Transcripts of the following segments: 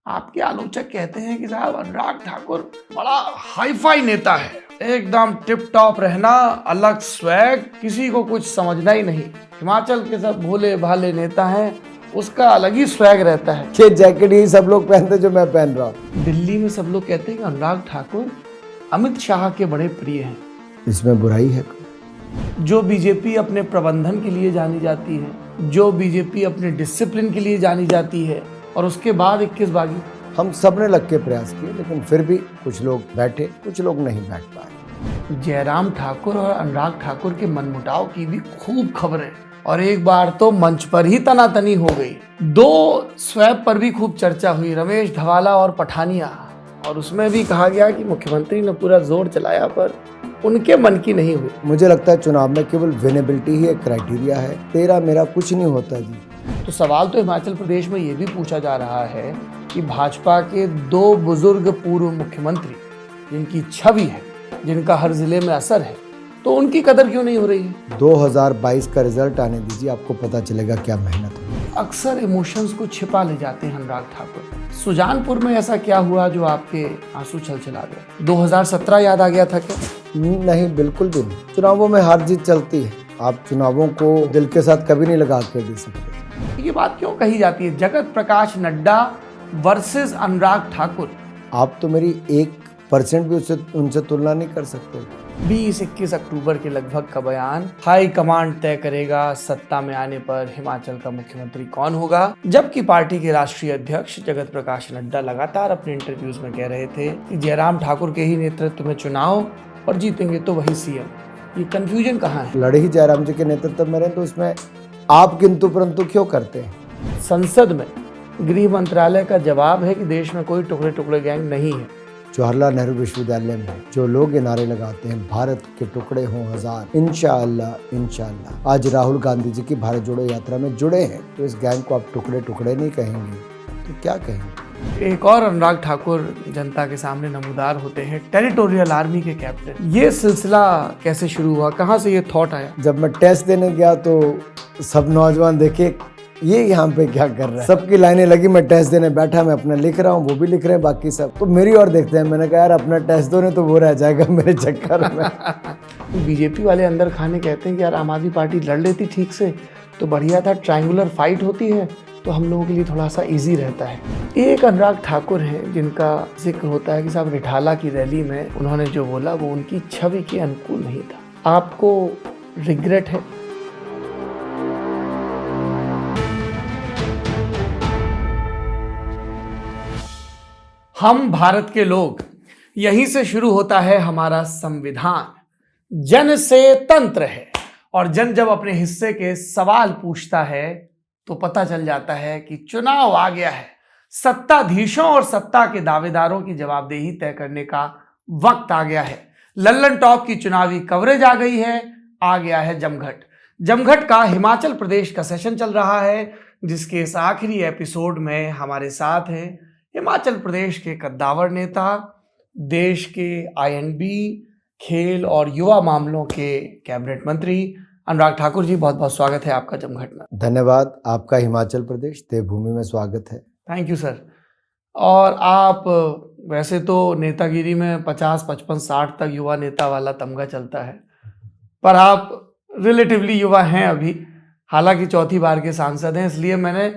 आपके आलोचक कहते हैं कि साहब अनुराग ठाकुर बड़ा हाईफाई नेता है, एकदम टिप टॉप रहना, अलग स्वैग, किसी को कुछ समझना ही नहीं। हिमाचल के सब भोले भाले नेता हैं, उसका अलग ही स्वैग रहता है। ये जैकेट ही सब लोग पहनते जो मैं पहन रहा हूँ। दिल्ली में सब लोग कहते हैं कि अनुराग ठाकुर अमित शाह के बड़े प्रिय हैं। इसमें बुराई है? जो बीजेपी अपने प्रबंधन के लिए जानी जाती है, जो बीजेपी अपने डिसिप्लिन के लिए जानी जाती है, और उसके बाद 21 बागी। हम सब ने लग के प्रयास किए, लेकिन फिर भी कुछ लोग बैठे, कुछ लोग नहीं बैठ पाए। जयराम ठाकुर और अनुराग ठाकुर के मनमुटाव की भी खूब खबरें, और एक बार तो मंच पर ही तनातनी हो गई। दो स्वैप पर भी खूब चर्चा हुई, रमेश धवाला और पठानिया, और उसमें भी कहा गया कि मुख्यमंत्री ने पूरा जोर चलाया पर उनके मन की नहीं हुई। मुझे लगता है चुनाव में केवल विनेबिलिटी ही एक क्राइटेरिया है, तेरा मेरा कुछ नहीं होता जी। तो सवाल तो हिमाचल प्रदेश में ये भी पूछा जा रहा है कि भाजपा के दो बुजुर्ग पूर्व मुख्यमंत्री, जिनकी छवि है, जिनका हर जिले में असर है, तो उनकी कदर क्यों नहीं हो रही है? 2022 का रिजल्ट आने दीजिए, आपको पता चलेगा क्या मेहनत हुई। अक्सर इमोशंस को छिपा ले जाते हैं अनुराग ठाकुर। सुजानपुर में ऐसा क्या हुआ जो आपके आंसू छलछला गए? 2017 याद आ गया था क्या? नहीं, बिल्कुल भी नहीं। चुनावों में हार जीत चलती है, आप चुनावों को दिल के साथ कभी नहीं लगा के दे सकते। ये बात क्यों कही जाती है, जगत प्रकाश नड्डा वर्सेस अनुराग ठाकुर? आप तो मेरी 1% भी उनसे तुलना नहीं कर सकते। 20-21 अक्टूबर के लगभग का बयान, हाई कमांड तय करेगा सत्ता में आने पर हिमाचल का मुख्यमंत्री कौन होगा। जबकि पार्टी के राष्ट्रीय अध्यक्ष जगत प्रकाश नड्डा लगातार अपने इंटरव्यूज में कह रहे थे कि जयराम ठाकुर के ही नेतृत्व में चुनाव, और जीतेंगे तो वही सीएम। ये कंफ्यूजन कहाँ है? लड़े ही जयराम जी के नेतृत्व में रहे, तो उसमें आप किंतु परंतु क्यों करते हैं? संसद में गृह मंत्रालय का जवाब है कि देश में कोई टुकड़े टुकड़े गैंग नहीं है। जवाहरलाल नेहरू विश्वविद्यालय में जो लोग ये नारे लगाते हैं, भारत के टुकड़े हों हजार, इंशाअल्लाह इंशाअल्लाह, आज राहुल गांधी जी की भारत जोड़ो यात्रा में जुड़े हैं, तो इस गैंग को आप टुकड़े टुकड़े नहीं कहेंगे तो क्या कहेंगे? एक और अनुराग ठाकुर जनता के सामने नमूदार होते हैं, टेरिटोरियल आर्मी के कैप्टन। ये सिलसिला कैसे शुरू हुआ, कहाँ से ये थॉट आया? जब मैं टेस्ट देने गया तो सब नौजवान देखे ये यहाँ पे क्या कर रहा है, सबकी लाइनें लगी, मैं टेस्ट देने बैठा, मैं अपना लिख रहा हूँ, वो भी लिख रहे हैं, बाकी सब तो मेरी ओर देखते हैं। मैंने कहा यार अपना टेस्ट दो, नहीं तो वो रह जाएगा मेरे चक्कर में। बीजेपी वाले अंदर खाने कहते हैं कि यार आम आदमी पार्टी लड़ लेती ठीक से तो बढ़िया था, ट्रायंगुलर फाइट होती है तो हम लोगों के लिए थोड़ा सा इजी रहता है। एक अनुराग ठाकुर हैं जिनका जिक्र होता है कि साहब रिठाला की रैली में उन्होंने जो बोला वो उनकी छवि के अनुकूल नहीं था। आपको रिग्रेट है? हम भारत के लोग, यहीं से शुरू होता है हमारा संविधान। जन से तंत्र है, और जन जब अपने हिस्से के सवाल पूछता है तो पता चल जाता है कि चुनाव आ गया है। सत्ताधीशों और सत्ता के दावेदारों की जवाबदेही तय करने का वक्त आ गया है। लल्लन टॉप की चुनावी कवरेज आ गई है, आ गया है जमघट। जमघट का हिमाचल प्रदेश का सेशन चल रहा है, जिसके इस आखिरी एपिसोड में हमारे साथ हैं हिमाचल प्रदेश के कद्दावर नेता, देश के आईएनबी, खेल और युवा मामलों के कैबिनेट मंत्री अनुराग ठाकुर जी। बहुत बहुत स्वागत है आपका जमघट में। धन्यवाद, आपका हिमाचल प्रदेश देवभूमि में स्वागत है। Thank you sir. और आप वैसे तो नेतागिरी में 50, 55, 60 तक युवा नेता वाला तमगा चलता है, पर आप रिलेटिवली युवा हैं अभी, हालांकि चौथी बार के सांसद हैं, इसलिए मैंने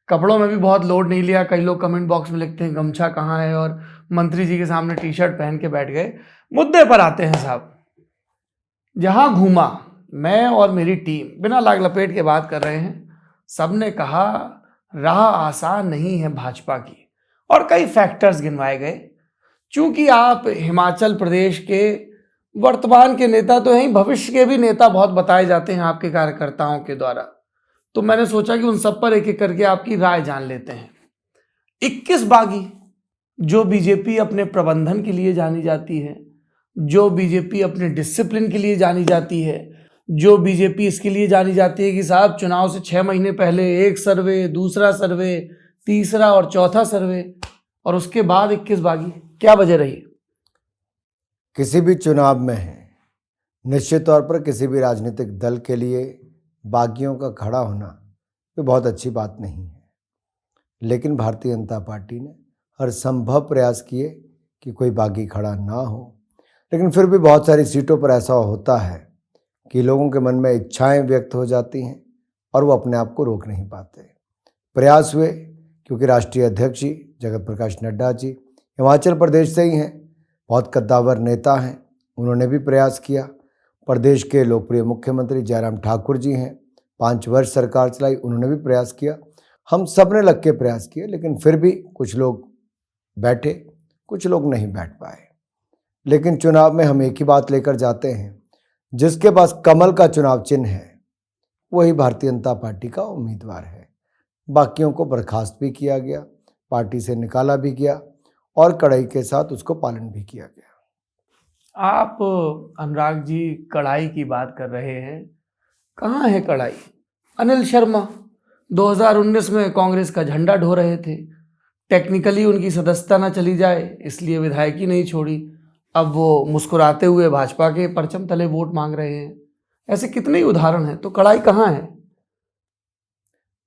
कपड़ों में भी बहुत लोड नहीं लिया। कई लोग कमेंट बॉक्स में लिखते हैं गमछा कहाँ है, और मंत्री जी के सामने टी शर्ट पहन के बैठ गए। मुद्दे पर आते हैं साहब। जहां घूमा मैं और मेरी टीम बिना लाग लपेट के बात कर रहे हैं, सबने कहा राह आसान नहीं है भाजपा की, और कई फैक्टर्स गिनवाए गए। चूंकि आप हिमाचल प्रदेश के वर्तमान के नेता तो हैं, भविष्य के भी नेता बहुत बताए जाते हैं आपके कार्यकर्ताओं के द्वारा, तो मैंने सोचा कि उन सब पर एक एक करके आपकी राय जान लेते हैं। 21 बागी, जो बीजेपी अपने प्रबंधन के लिए जानी जाती है, जो बीजेपी अपने डिसिप्लिन के लिए जानी जाती है, जो बीजेपी इसके लिए जानी जाती है कि साहब चुनाव से 6 महीने पहले एक सर्वे, दूसरा सर्वे, तीसरा और चौथा सर्वे, और उसके बाद 21 बागी, क्या वजह रही? किसी भी चुनाव में है, निश्चित तौर पर किसी भी राजनीतिक दल के लिए बागियों का खड़ा होना ये बहुत अच्छी बात नहीं है, लेकिन भारतीय जनता पार्टी ने हर संभव प्रयास किए कि कोई बागी खड़ा ना हो, लेकिन फिर भी बहुत सारी सीटों पर ऐसा होता है कि लोगों के मन में इच्छाएं व्यक्त हो जाती हैं और वो अपने आप को रोक नहीं पाते। प्रयास हुए क्योंकि राष्ट्रीय अध्यक्ष जी जगत प्रकाश नड्डा जी हिमाचल प्रदेश से ही हैं, बहुत कद्दावर नेता हैं, उन्होंने भी प्रयास किया। प्रदेश के लोकप्रिय मुख्यमंत्री जयराम ठाकुर जी हैं, 5 वर्ष सरकार चलाई, उन्होंने भी प्रयास किया। हम सब ने लग के प्रयास किए, लेकिन फिर भी कुछ लोग बैठे, कुछ लोग नहीं बैठ पाए। लेकिन चुनाव में हम एक ही बात लेकर जाते हैं, जिसके पास कमल का चुनाव चिन्ह है वही भारतीय जनता पार्टी का उम्मीदवार है। बाकियों को बर्खास्त भी किया गया, पार्टी से निकाला भी गया और कड़ाई के साथ उसको पालन भी किया गया। आप अनुराग जी कड़ाई की बात कर रहे हैं, कहाँ है कड़ाई? अनिल शर्मा 2019 में कांग्रेस का झंडा ढो रहे थे, टेक्निकली उनकी सदस्यता न चली जाए इसलिए विधायकी नहीं छोड़ी, अब वो मुस्कुराते हुए भाजपा के परचम तले वोट मांग रहे हैं। ऐसे कितने ही उदाहरण हैं, तो कड़ाई कहाँ है?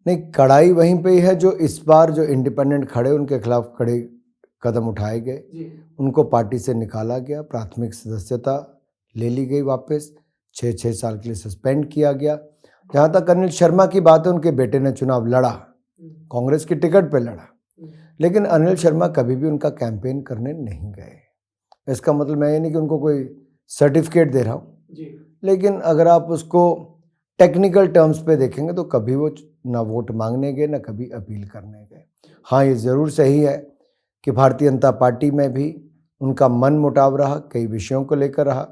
नहीं, कड़ाई वहीं पे ही है जो इस बार जो इंडिपेंडेंट खड़े उनके खिलाफ कड़े कदम उठाए गए, उनको पार्टी से निकाला गया, प्राथमिक सदस्यता ले ली गई वापस, 6 साल के लिए सस्पेंड किया गया। जहाँ तक अनिल शर्मा की बात है, उनके बेटे ने चुनाव लड़ा, कांग्रेस की टिकट पे लड़ा, लेकिन अनिल शर्मा कभी भी उनका कैंपेन करने नहीं गए। इसका मतलब मैं ये नहीं कि उनको कोई सर्टिफिकेट दे रहा हूँ, लेकिन अगर आप उसको टेक्निकल टर्म्स पे देखेंगे तो कभी वो ना वोट मांगने गए, ना कभी अपील करने गए। हाँ, ये ज़रूर सही है कि भारतीय जनता पार्टी में भी उनका मन मुटाव रहा, कई विषयों को लेकर रहा,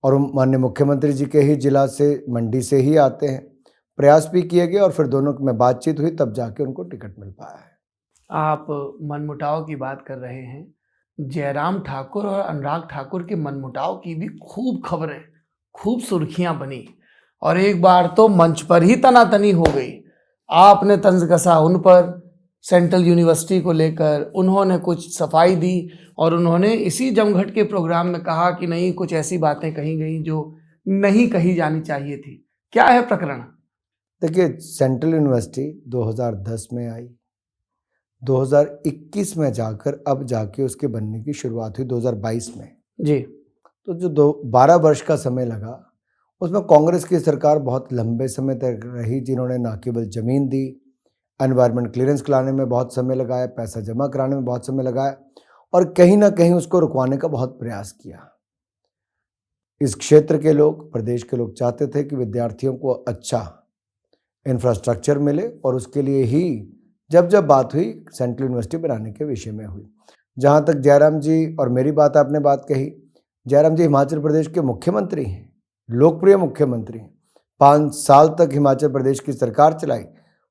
और माननीय मुख्यमंत्री जी के ही जिला से, मंडी से ही आते हैं, प्रयास भी किए गए और फिर दोनों में बातचीत हुई, तब जाके उनको टिकट मिल पाया है। आप मनमुटाव की बात कर रहे हैं, जयराम ठाकुर और अनुराग ठाकुर के मनमुटाव की भी खूब खबरें, खूब सुर्खियां बनी और एक बार तो मंच पर ही तनातनी हो गई। आपने तंज कसा उन पर, सेंट्रल यूनिवर्सिटी को लेकर उन्होंने कुछ सफाई दी और उन्होंने इसी जमघट के प्रोग्राम में कहा कि नहीं, कुछ ऐसी बातें कही गई जो नहीं कही जानी चाहिए थी। क्या है प्रकरण? देखिए, सेंट्रल यूनिवर्सिटी 2010 में आई, 2021 में जाकर अब जाके उसके बनने की शुरुआत हुई 2022 में जी। तो जो 12 वर्ष का समय लगा, उसमें कांग्रेस की सरकार बहुत लंबे समय तक रही, जिन्होंने ना केवल ज़मीन दी, एनवायरनमेंट क्लियरेंस लाने में बहुत समय लगाया, पैसा जमा कराने में बहुत समय लगाया और कहीं ना कहीं उसको रुकवाने का बहुत प्रयास किया। इस क्षेत्र के लोग, प्रदेश के लोग चाहते थे कि विद्यार्थियों को अच्छा इंफ्रास्ट्रक्चर मिले और उसके लिए ही जब बात हुई सेंट्रल यूनिवर्सिटी बनाने के विषय में हुई। जहाँ तक जयराम जी और मेरी बात, आपने बात कही, जयराम जी हिमाचल प्रदेश के मुख्यमंत्री हैं, लोकप्रिय मुख्यमंत्री हैं, 5 साल तक हिमाचल प्रदेश की सरकार चलाई,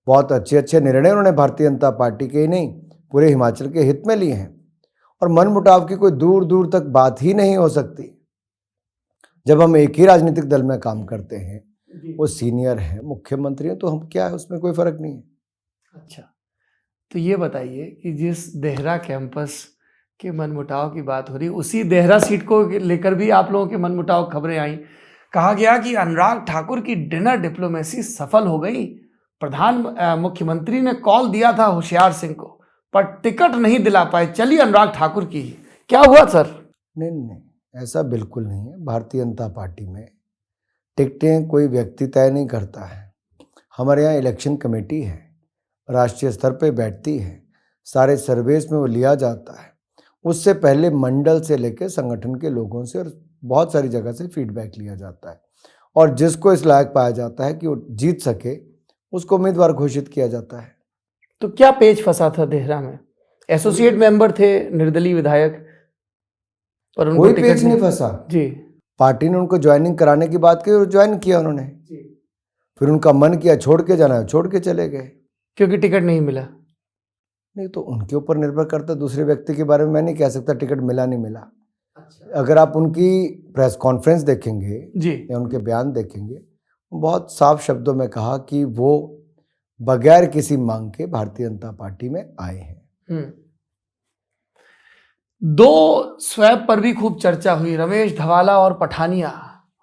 बहुत अच्छे निर्णय उन्होंने भारतीय जनता पार्टी के ही नहीं पूरे हिमाचल के हित में लिए हैं और मनमुटाव की कोई दूर दूर तक बात ही नहीं हो सकती। जब हम एक ही राजनीतिक दल में काम करते हैं, वो सीनियर हैं, मुख्यमंत्री हैं, तो हम क्या है, उसमें कोई फर्क नहीं है। अच्छा, तो ये बताइए कि जिस देहरा कैंपस के मनमुटाव की बात हो रही, उसी देहरा सीट को लेकर भी आप लोगों के मनमुटाव खबरें आई। कहा गया कि अनुराग ठाकुर की डिनर डिप्लोमेसी सफल हो गई, मुख्यमंत्री ने कॉल दिया था होशियार सिंह को, पर टिकट नहीं दिला पाए, चलिए अनुराग ठाकुर की। क्या हुआ सर? नहीं, ऐसा बिल्कुल नहीं है। भारतीय जनता पार्टी में टिकटें कोई व्यक्ति तय नहीं करता है। हमारे यहाँ इलेक्शन कमेटी है, राष्ट्रीय स्तर पे बैठती है, सारे सर्वेस में वो लिया जाता है, उससे पहले मंडल से लेकर संगठन के लोगों से और बहुत सारी जगह से फीडबैक लिया जाता है और जिसको इस लायक पाया जाता है कि वो जीत सके, उसको उम्मीदवार घोषित किया जाता है। तो क्या पेच फंसा था देहरा में? एसोसिएट मेंबर थे, निर्दलीय विधायक, पर उनको कोई पेच नहीं फंसा जी। पार्टी ने उनको ज्वाइनिंग कराने की बात की और ज्वाइन किया उन्होंने जी। फिर उनका मन किया छोड़ के जाना है, छोड़ के चले गए, क्योंकि टिकट नहीं मिला। नहीं तो उनके ऊपर निर्भर करता, दूसरे व्यक्ति के बारे में मैं नहीं कह सकता टिकट मिला नहीं मिला। अच्छा। अगर आप उनकी प्रेस कॉन्फ्रेंस देखेंगे जी या उनके बयान देखेंगे, बहुत साफ शब्दों में कहा कि वो बगैर किसी मांग के भारतीय जनता पार्टी में आए हैं। 2 स्वैप पर भी खूब चर्चा हुई, रमेश धवाला और पठानिया,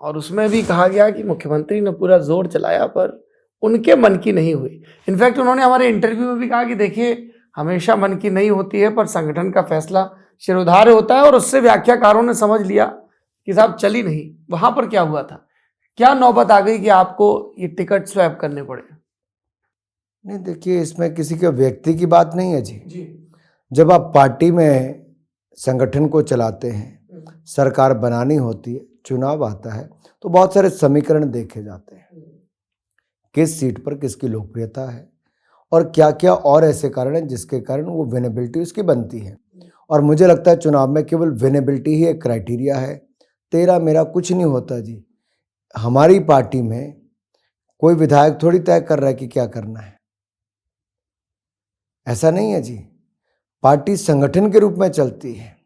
और उसमें भी कहा गया कि मुख्यमंत्री ने पूरा जोर चलाया पर उनके मन की नहीं हुई। इनफैक्ट उन्होंने हमारे इंटरव्यू में भी कहा कि देखिए, हमेशा मन की नहीं होती है, पर संगठन का फैसला शिरोधार्य होता है और उससे व्याख्याकारों ने समझ लिया कि साहब चली नहीं। वहां पर क्या हुआ था, क्या नौबत आ गई कि आपको ये टिकट स्वैप करने पड़े? नहीं देखिए, इसमें किसी के व्यक्ति की बात नहीं है जी। जी। जब आप पार्टी में संगठन को चलाते हैं, सरकार बनानी होती है, चुनाव आता है, तो बहुत सारे समीकरण देखे जाते हैं। किस सीट पर किसकी लोकप्रियता है और क्या क्या और ऐसे कारण हैं जिसके कारण वो विनेबिलिटी उसकी बनती है। और मुझे लगता है चुनाव में केवल विनेबिलिटी ही एक क्राइटेरिया है, तेरा मेरा कुछ नहीं होता जी। हमारी पार्टी में कोई विधायक थोड़ी तय कर रहा है कि क्या करना है, ऐसा नहीं है जी। पार्टी संगठन के रूप में चलती है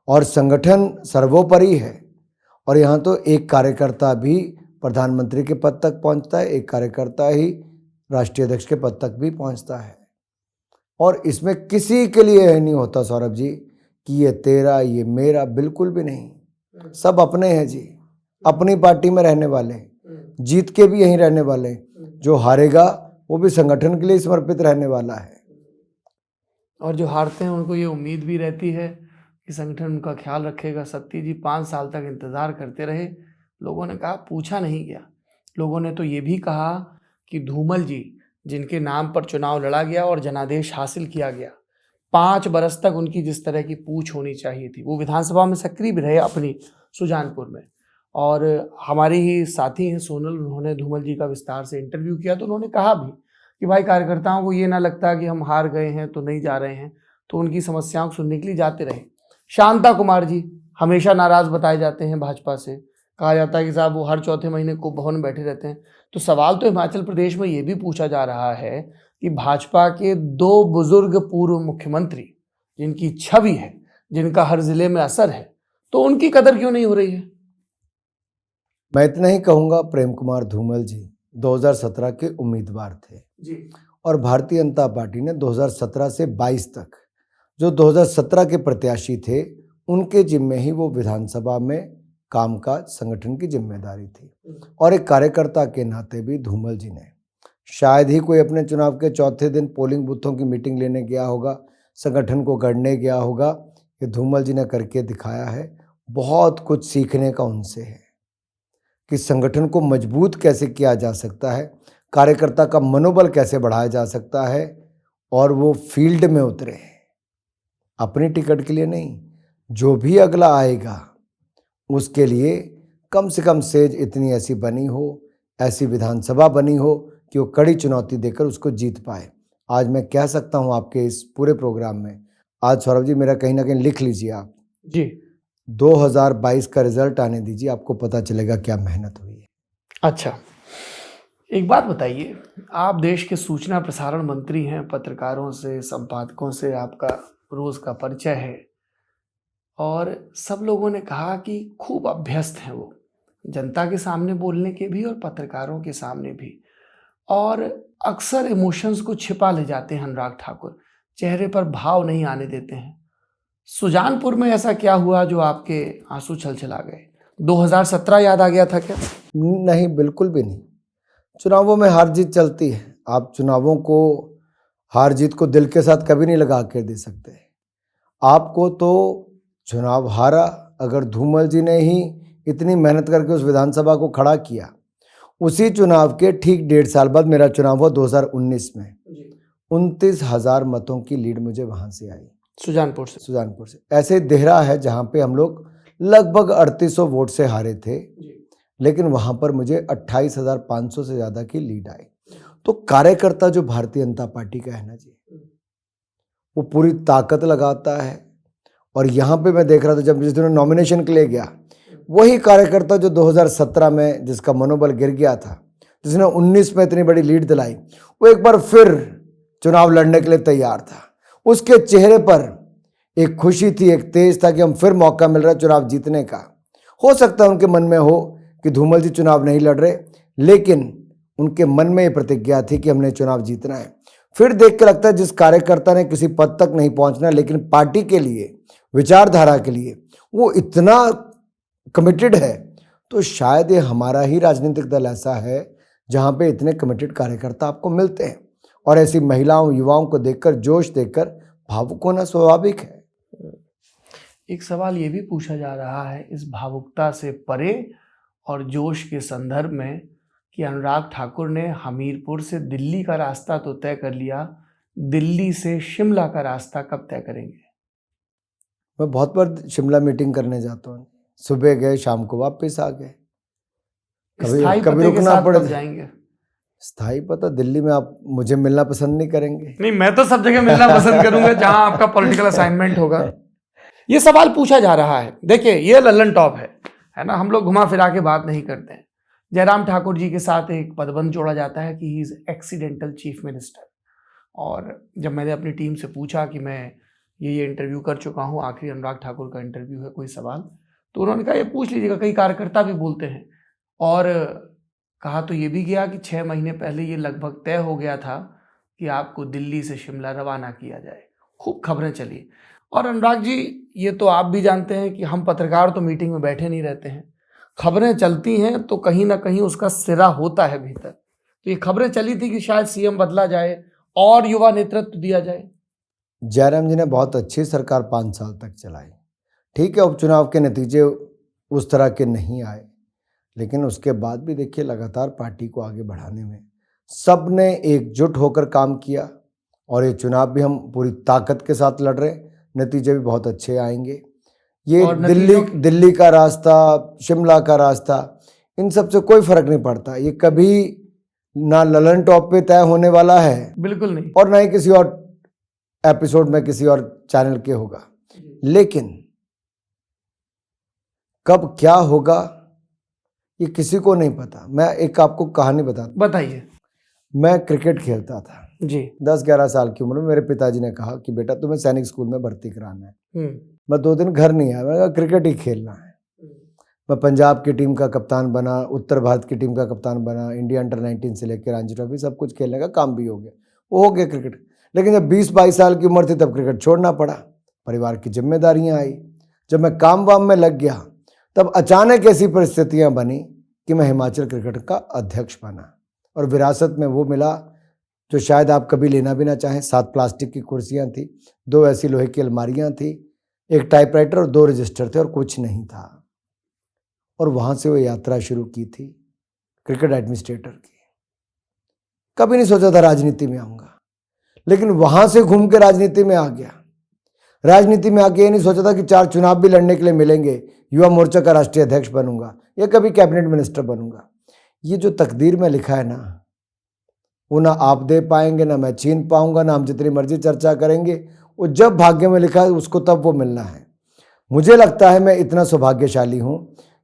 और संगठन सर्वोपरि है। और यहाँ तो एक कार्यकर्ता भी प्रधानमंत्री के पद तक पहुँचता है, एक कार्यकर्ता ही राष्ट्रीय अध्यक्ष के पद तक भी पहुँचता है। और इसमें किसी के लिए नहीं होता सौरभ जी कि ये तेरा ये मेरा, बिल्कुल भी नहीं। सब अपने हैं जी, अपनी पार्टी में रहने वाले, जीत के भी यहीं रहने वाले, जो हारेगा वो भी संगठन के लिए समर्पित रहने वाला है। और जो हारते हैं उनको ये उम्मीद भी रहती है कि संगठन उनका ख्याल रखेगा। सत्ती जी 5 साल तक इंतज़ार करते रहे, लोगों ने कहा पूछा नहीं गया। लोगों ने तो ये भी कहा कि धूमल जी जिनके नाम पर चुनाव लड़ा गया और जनादेश हासिल किया गया, 5 बरस तक उनकी जिस तरह की पूछ होनी चाहिए थी, वो विधानसभा में सक्रिय भी रहे अपनी सुजानपुर में। और हमारे ही साथी हैं सोनल, उन्होंने धूमल जी का विस्तार से इंटरव्यू किया, तो उन्होंने कहा भी कि भाई कार्यकर्ताओं को ये ना लगता कि हम हार गए हैं तो नहीं जा रहे हैं, तो उनकी समस्याओं को सुनने के लिए जाते रहे। शांता कुमार जी हमेशा नाराज बताए जाते हैं भाजपा से, कहा जाता है कि साहब वो हर चौथे महीने को भवन में बैठे रहते हैं। तो सवाल तो हिमाचल प्रदेश में ये भी पूछा जा रहा है कि भाजपा के 2 बुजुर्ग पूर्व मुख्यमंत्री जिनकी छवि है, जिनका हर जिले में असर है, तो उनकी कदर क्यों नहीं हो रही है? मैं इतना ही कहूँगा, प्रेम कुमार धूमल जी 2017 के उम्मीदवार थे जी। और भारतीय जनता पार्टी ने 2017 से 22 तक जो 2017 के प्रत्याशी थे उनके जिम्मे ही वो विधानसभा में कामकाज संगठन की जिम्मेदारी थी। और एक कार्यकर्ता के नाते भी धूमल जी ने शायद ही कोई अपने चुनाव के चौथे दिन पोलिंग बूथों की मीटिंग लेने गया होगा, संगठन को गढ़ने गया होगा। ये धूमल जी ने करके दिखाया है। बहुत कुछ सीखने का उनसे है कि संगठन को मजबूत कैसे किया जा सकता है, कार्यकर्ता का मनोबल कैसे बढ़ाया जा सकता है। और वो फील्ड में उतरे, अपनी टिकट के लिए नहीं, जो भी अगला आएगा उसके लिए कम से कम सेज इतनी ऐसी बनी हो, ऐसी विधानसभा बनी हो कि वो कड़ी चुनौती देकर उसको जीत पाए। आज मैं कह सकता हूँ आपके इस पूरे प्रोग्राम में, आज सौरभ जी मेरा कहीं ना कहीं लिख लीजिए आप जी, 2022 का रिजल्ट आने दीजिए, आपको पता चलेगा क्या मेहनत हुई है। अच्छा, एक बात बताइए, आप देश के सूचना प्रसारण मंत्री हैं, पत्रकारों से, संपादकों से आपका रोज का परिचय है और सब लोगों ने कहा कि खूब अभ्यस्त हैं वो, जनता के सामने बोलने के भी और पत्रकारों के सामने भी। और अक्सर इमोशंस को छिपा ले जाते हैं अनुराग ठाकुर, चेहरे पर भाव नहीं आने देते हैं। सुजानपुर में ऐसा क्या हुआ जो आपके आंसू छलछला गए? 2017 याद आ गया था क्या? नहीं, बिल्कुल भी नहीं। चुनावों में हार जीत चलती है। आप चुनावों को, हार जीत को दिल के साथ कभी नहीं लगा के दे सकते। आपको तो चुनाव हारा, अगर धूमल जी ने ही इतनी मेहनत करके उस विधानसभा को खड़ा किया, उसी चुनाव के ठीक 1.5 साल बाद मेरा चुनाव हुआ 2019 में। 29,000 मतों की लीड मुझे वहां से आई, सुजानपुर से। ऐसे देहरा है जहां पे हम लोग लगभग 3800 वोट से हारे थे, लेकिन वहां पर मुझे 28,500 से ज्यादा की लीड आई। तो कार्यकर्ता जो भारतीय जनता पार्टी का है ना जी, वो पूरी ताकत लगाता है। और यहाँ पे मैं देख रहा था, जब जिस दिन नॉमिनेशन के लिए गया, वही कार्यकर्ता जो 2017 में जिसका मनोबल गिर गया था, जिसने 19 में इतनी बड़ी लीड दिलाई, वो एक बार फिर चुनाव लड़ने के लिए तैयार था। उसके चेहरे पर एक खुशी थी, एक तेज था कि हम फिर मौका मिल रहा है चुनाव जीतने का। हो सकता है उनके मन में हो कि धूमल जी चुनाव नहीं लड़ रहे, लेकिन उनके मन में ये प्रतिज्ञा थी कि हमने चुनाव जीतना है। फिर देख के लगता है जिस कार्यकर्ता ने किसी पद तक नहीं पहुंचना, लेकिन पार्टी के लिए, विचारधारा के लिए वो इतना कमिटेड है, तो शायद ये हमारा ही राजनीतिक दल ऐसा है जहां पे इतने कमिटेड कार्यकर्ता आपको मिलते हैं। और ऐसी महिलाओं युवाओं को देखकर, जोश देखकर भावुक होना स्वाभाविक है। एक सवाल ये भी पूछा जा रहा है इस भावुकता से परे और जोश के संदर्भ में कि अनुराग ठाकुर ने हमीरपुर से दिल्ली का रास्ता तो तय कर लिया, दिल्ली से शिमला का रास्ता कब तय करेंगे? मैं बहुत बार शिमला मीटिंग करने जाता हूँ, सुबह गए शाम को वापस आ गए। स्थायी कभी पते के रुकना साथ पड़े। कब जाएंगे? स्थायी पता दिल्ली में आप मुझे मिलना पसंद नहीं करेंगे। नहीं, मैं तो सब जगह मिलना पसंद करूंगा जहां आपका पॉलिटिकल असाइनमेंट होगा। ये सवाल पूछा जा रहा है। देखिए, ये लल्लन टॉप है ना, हम लोग घुमा फिरा के बात नहीं करते हैं। जयराम ठाकुर जी के साथ एक पदबंध जोड़ा जाता है कि he is accidental chief minister. और जब मैंने अपनी टीम से पूछा कि मैं ये इंटरव्यू कर चुका हूँ, आखिरी अनुराग ठाकुर का इंटरव्यू है, कोई सवाल, तो उन्होंने कहा ये पूछ लीजिएगा, कई कार्यकर्ता भी बोलते हैं। और कहा तो ये भी गया कि 6 महीने पहले ये लगभग तय हो गया था कि आपको दिल्ली से शिमला रवाना किया जाए। खूब खबरें चली। और अनुराग जी, ये तो आप भी जानते हैं कि हम पत्रकार तो मीटिंग में बैठे नहीं रहते हैं, खबरें चलती हैं तो कहीं ना कहीं उसका सिरा होता है भीतर। तो ये खबरें चली थी कि शायद सीएम बदला जाए और युवा नेतृत्व दिया जाए। जयराम जी ने बहुत अच्छी सरकार 5 साल तक चलाई। ठीक है, उपचुनाव के नतीजे उस तरह के नहीं आए, लेकिन उसके बाद भी देखिए लगातार पार्टी को आगे बढ़ाने में सब ने एकजुट होकर काम किया। और ये चुनाव भी हम पूरी ताकत के साथ लड़ रहे, नतीजे भी बहुत अच्छे आएंगे। ये दिल्ली का रास्ता, शिमला का रास्ता, इन सब से कोई फर्क नहीं पड़ता। ये कभी ना ललन टॉप पे तय होने वाला है, बिल्कुल नहीं, और ना ही किसी और एपिसोड में किसी और चैनल के होगा। लेकिन कब क्या होगा ये किसी को नहीं पता। मैं एक आपको कहानी बताइए। मैं क्रिकेट खेलता था जी। 10-11 साल की उम्र में मेरे पिताजी ने कहा कि बेटा तुम्हें सैनिक स्कूल में भर्ती कराना है। मैं 2 दिन घर नहीं आया, मैंने कहा क्रिकेट ही खेलना है। मैं पंजाब की टीम का कप्तान बना, उत्तर भारत की टीम का कप्तान बना, इंडिया अंडर 19 से लेकर रणजी ट्रॉफी सब कुछ खेलने का काम भी हो गया, वो हो गया क्रिकेट। लेकिन जब 20-22 साल की उम्र थी तब क्रिकेट छोड़ना पड़ा, परिवार की जिम्मेदारियां आई। जब मैं काम वाम में लग गया तब अचानक ऐसी परिस्थितियां बनी कि मैं हिमाचल क्रिकेट का अध्यक्ष बना। और विरासत में वो मिला जो शायद आप कभी लेना भी ना चाहें। 7 प्लास्टिक की कुर्सियां थी, 2 ऐसी लोहे की अलमारियां थी, एक टाइपराइटर और 2 रजिस्टर थे और कुछ नहीं था। और वहां से वो यात्रा शुरू की थी क्रिकेट एडमिनिस्ट्रेटर की। कभी नहीं सोचा था राजनीति में आऊंगा, लेकिन वहां से घूम के राजनीति में आ गया। राजनीति में आके ये नहीं सोचा था कि 4 चुनाव भी लड़ने के लिए मिलेंगे, युवा मोर्चा का राष्ट्रीय अध्यक्ष बनूंगा या कभी कैबिनेट मिनिस्टर बनूंगा। ये जो तकदीर में लिखा है ना, वो ना आप दे पाएंगे, ना मैं छीन पाऊंगा, ना हम जितनी मर्जी चर्चा करेंगे। वो जब भाग्य में लिखा है उसको तब वो मिलना है। मुझे लगता है मैं इतना सौभाग्यशाली हूं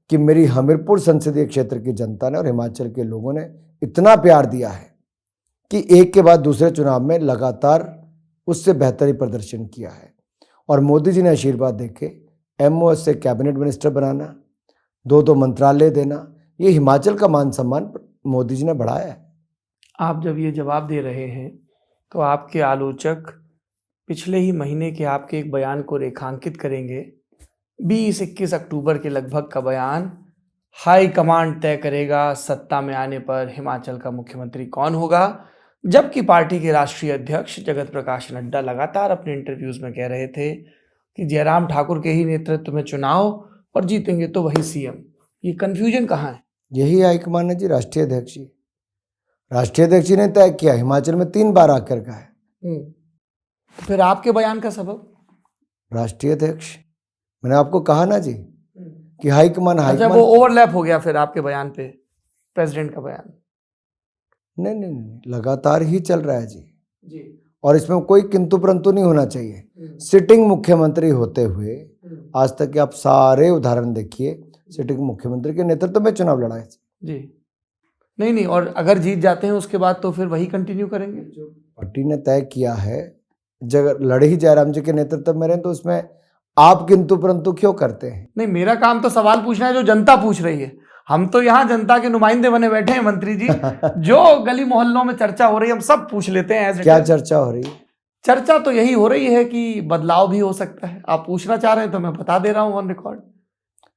कि मेरी हमीरपुर संसदीय क्षेत्र की जनता ने और हिमाचल के लोगों ने इतना प्यार दिया है कि एक के बाद दूसरे चुनाव में लगातार उससे बेहतर ही प्रदर्शन किया है। और मोदी जी ने आशीर्वाद देके एमओएस से कैबिनेट मिनिस्टर बनाना, 2 मंत्रालय देना, ये हिमाचल का मान सम्मान मोदी जी ने बढ़ाया है। आप जब ये जवाब दे रहे हैं तो आपके आलोचक पिछले ही महीने के आपके एक बयान को रेखांकित करेंगे। 20-21 अक्टूबर के लगभग का बयान, हाई कमांड तय करेगा सत्ता में आने पर हिमाचल का मुख्यमंत्री कौन होगा। जबकि पार्टी के राष्ट्रीय अध्यक्ष जगत प्रकाश नड्डा लगातार अपने इंटरव्यूज में कह रहे थे कि जयराम ठाकुर के ही नेतृत्व में चुनाव और जीतेंगे तो वही सीएम। ये कंफ्यूजन कहाँ है? यही हाईकमान है जी, राष्ट्रीय अध्यक्ष जी। राष्ट्रीय अध्यक्ष जी ने तय किया, हिमाचल में 3 बार आकर का है। तो फिर आपके बयान का सबब? राष्ट्रीय अध्यक्ष, मैंने आपको कहा ना जी कि हाईकमान। अच्छा, वो ओवरलैप हो गया फिर आपके बयान पे प्रेसिडेंट का बयान? नहीं, लगातार ही चल रहा है जी। और इसमें कोई किंतु परंतु नहीं होना चाहिए। सिटिंग मुख्यमंत्री होते हुए आज तक के आप सारे उदाहरण देखिए, सिटिंग मुख्यमंत्री के नेतृत्व में चुनाव लड़ा है जी। नहीं, और अगर जीत जाते हैं उसके बाद तो फिर वही कंटिन्यू करेंगे जो पार्टी ने तय किया है। जब लड़े ही जयराम जी के नेतृत्व में रहे तो उसमें आप किंतु परंतु क्यों करते हैं? नहीं, मेरा काम तो सवाल पूछना है जो जनता पूछ रही है। हम तो यहाँ जनता के नुमाइंदे बने बैठे हैं मंत्री जी। जो गली मोहल्लों में चर्चा हो रही है हम सब पूछ लेते हैं। क्या चर्चा हो रही है? चर्चा तो यही हो रही है कि बदलाव भी हो सकता है। आप पूछना चाह रहे हैं तो मैं बता दे रहा हूँ ऑन रिकॉर्ड।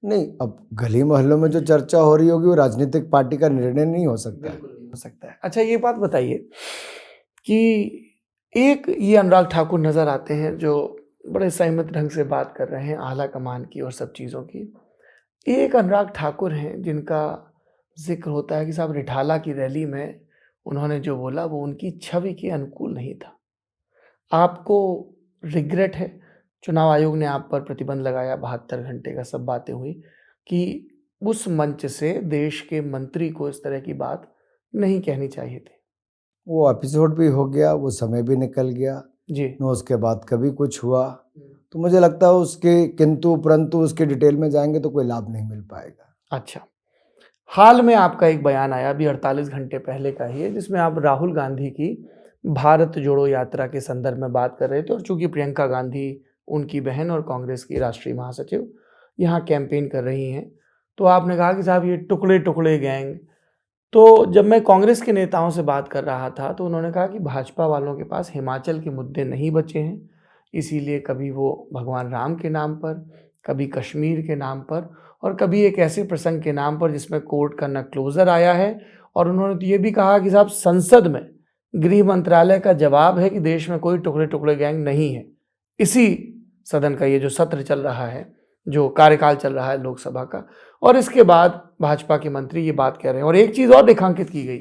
नहीं, अब गली मोहल्लों में जो चर्चा हो रही होगी वो राजनीतिक पार्टी का निर्णय नहीं हो सकता है। बिल्कुल नहीं हो सकता है। अच्छा, ये बात बताइए कि एक ये अनुराग ठाकुर नज़र आते हैं जो बड़े संयमित ढंग से बात कर रहे हैं आला कमान की और सब चीज़ों की। एक अनुराग ठाकुर हैं जिनका ज़िक्र होता है कि साहब रिठाला की रैली में उन्होंने जो बोला वो उनकी छवि के अनुकूल नहीं था। आपको रिग्रेट है, चुनाव आयोग ने आप पर प्रतिबंध लगाया 72 घंटे का, सब बातें हुई कि उस मंच से देश के मंत्री को इस तरह की बात नहीं कहनी चाहिए थी। वो एपिसोड भी हो गया, वो समय भी निकल गया जी। न, उसके बाद कभी कुछ हुआ। तो मुझे लगता है उसके किंतु परंतु उसके डिटेल में जाएंगे तो कोई लाभ नहीं मिल पाएगा। अच्छा, हाल में आपका एक बयान आया अभी 48 घंटे पहले का ही है, जिसमें आप राहुल गांधी की भारत जोड़ो यात्रा के संदर्भ में बात कर रहे थे। और चूंकि प्रियंका गांधी उनकी बहन और कांग्रेस की राष्ट्रीय महासचिव यहाँ कैंपेन कर रही हैं, तो आपने कहा कि साहब ये टुकड़े टुकड़े गैंग। तो जब मैं कांग्रेस के नेताओं से बात कर रहा था तो उन्होंने कहा कि भाजपा वालों के पास हिमाचल के मुद्दे नहीं बचे हैं, इसीलिए कभी वो भगवान राम के नाम पर, कभी कश्मीर के नाम पर, और कभी एक ऐसे प्रसंग के नाम पर जिसमें कोर्ट का न क्लोजर आया है। और उन्होंने तो ये भी कहा कि साहब संसद में गृह मंत्रालय का जवाब है कि देश में कोई टुकड़े टुकड़े गैंग नहीं है। इसी सदन का ये जो सत्र चल रहा है, जो कार्यकाल चल रहा है लोकसभा का, और इसके बाद भाजपा के मंत्री ये बात कह रहे हैं। और एक चीज़ और रेखांकित की गई,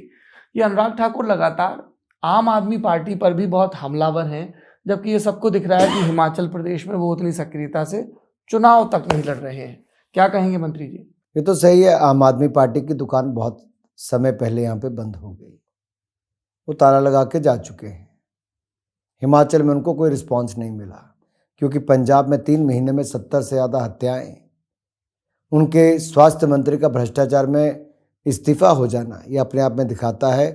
ये अनुराग ठाकुर लगातार आम आदमी पार्टी पर भी बहुत हमलावर हैं, जबकि ये सबको दिख रहा है कि हिमाचल प्रदेश में वो उतनी सक्रियता से चुनाव तक नहीं लड़ रहे हैं। क्या कहेंगे मंत्री जी? ये तो सही है, आम आदमी पार्टी की दुकान बहुत समय पहले यहाँ पे बंद हो गई, वो ताला लगा के जा चुके हैं। हिमाचल में उनको कोई रिस्पांस नहीं मिला, क्योंकि पंजाब में 3 महीने में 70 से ज़्यादा हत्याएं, उनके स्वास्थ्य मंत्री का भ्रष्टाचार में इस्तीफा हो जाना, ये अपने आप में दिखाता है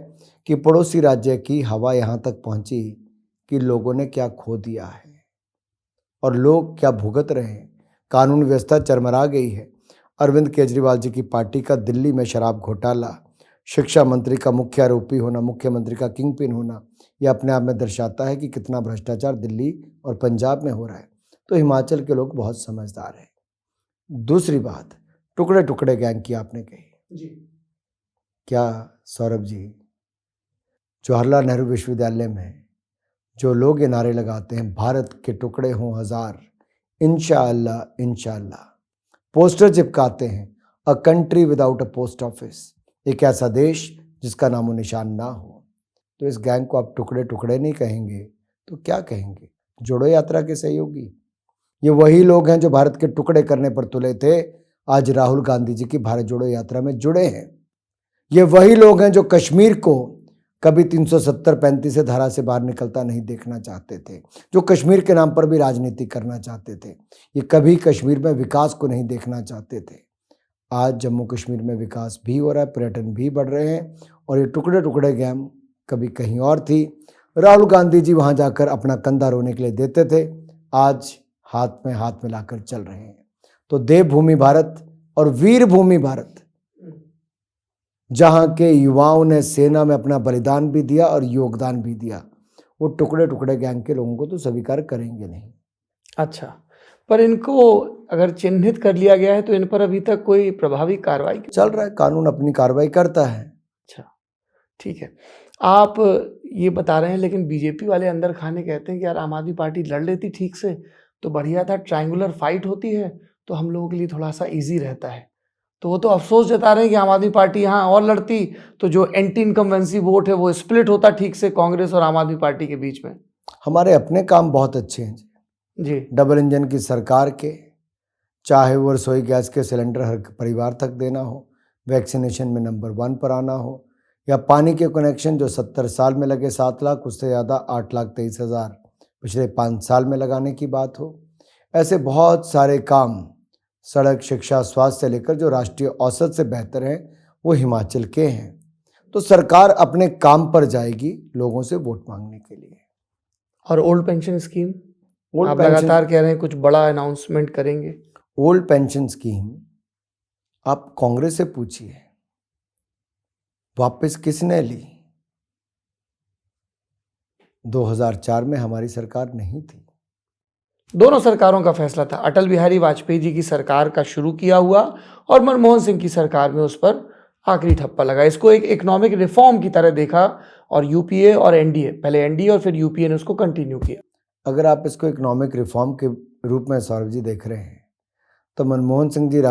कि पड़ोसी राज्य की हवा यहाँ तक पहुँची कि लोगों ने क्या खो दिया है और लोग क्या भुगत रहे हैं। कानून व्यवस्था चरमरा गई है। अरविंद केजरीवाल जी की पार्टी का दिल्ली में शराब घोटाला, शिक्षा मंत्री का मुख्य आरोपी होना, मुख्यमंत्री का किंग पिन होना, यह अपने आप में दर्शाता है कि कितना भ्रष्टाचार दिल्ली और पंजाब में हो रहा है। तो हिमाचल के लोग बहुत समझदार हैं। दूसरी बात, टुकड़े टुकड़े गैंग की आपने कही जी। क्या सौरभ जी, जवाहरलाल नेहरू विश्वविद्यालय में जो लोग ये नारे लगाते हैं, भारत के टुकड़े हों हजार, इंशाअल्लाह इंशाअल्लाह, पोस्टर चिपकाते हैं, a country without a post office, एक ऐसा देश जिसका नामो निशान ना हो। तो इस गैंग को आप टुकड़े टुकड़े नहीं कहेंगे तो क्या कहेंगे? जोड़ो यात्रा के सहयोगी। ये वही लोग हैं जो भारत के टुकड़े करने पर तुले थे, आज राहुल गांधी जी की भारत जोड़ो यात्रा में जुड़े हैं। ये वही लोग हैं जो कश्मीर को कभी 370-35 से धारा से बाहर निकलता नहीं देखना चाहते थे, जो कश्मीर के नाम पर भी राजनीति करना चाहते थे। ये कभी कश्मीर में विकास को नहीं देखना चाहते थे। आज जम्मू कश्मीर में विकास भी हो रहा है, पर्यटन भी बढ़ रहे हैं, और ये टुकड़े टुकड़े गैंग कभी कहीं और थी। राहुल गांधी जी वहाँ जाकर अपना कंधा रोने के लिए देते थे, आज हाथ में हाथ मिलाकर चल रहे हैं। तो देवभूमि भारत और वीर भूमि भारत, जहाँ के युवाओं ने सेना में अपना बलिदान भी दिया और योगदान भी दिया, वो टुकड़े टुकड़े गैंग के लोगों को तो स्वीकार करेंगे नहीं। अच्छा, पर इनको अगर चिन्हित कर लिया गया है तो इन पर अभी तक कोई प्रभावी कार्रवाई चल रहा है, कानून अपनी कार्रवाई करता है। अच्छा, ठीक है। आप ये बता रहे हैं, लेकिन बीजेपी वाले अंदर खाने कहते हैं कि यार आम आदमी पार्टी लड़ लेती ठीक से तो बढ़िया था, ट्रायंगुलर फाइट होती है तो हम लोगों के लिए थोड़ा सा इजी रहता है। तो वो तो अफसोस जता रहे हैं कि आम आदमी पार्टी यहाँ और लड़ती तो जो एंटी इनकम्बेंसी वोट है वो स्प्लिट होता ठीक से कांग्रेस और आम आदमी पार्टी के बीच में। हमारे अपने काम बहुत अच्छे हैं जी। डबल इंजन की सरकार के, चाहे वो रसोई गैस के सिलेंडर हर परिवार तक देना हो, वैक्सीनेशन में नंबर 1 पर आना हो, या पानी के कनेक्शन जो 70 साल में लगे 7 लाख, उससे ज़्यादा 8,23,000 पिछले 5 साल में लगाने की बात हो। ऐसे बहुत सारे काम, सड़क, शिक्षा, स्वास्थ्य से लेकर जो राष्ट्रीय औसत से बेहतर हैं, वो हिमाचल के हैं। तो सरकार अपने काम पर जाएगी लोगों से वोट मांगने के लिए। और ओल्ड पेंशन स्कीम आप पेंशन, लगातार कह रहे हैं कुछ बड़ा अनाउंसमेंट करेंगे। ओल्ड पेंशन स्कीम आप कांग्रेस से पूछिए, वापस किसने ली? 2004 में हमारी सरकार नहीं थी। दोनों सरकारों का फैसला था, अटल बिहारी वाजपेयी जी की सरकार का शुरू किया हुआ और मनमोहन सिंह की सरकार में उस पर आखिरी ठप्पा लगा। इसको एक इकोनॉमिक रिफॉर्म की तरह देखा और यूपीए और एनडीए, पहले एनडीए और फिर यूपीए ने उसको कंटिन्यू किया। अगर आप इसको इकोनॉमिक रिफॉर्म के रूप में सौरभ जी देख रहे हैं तो मनमोहन सिंह जी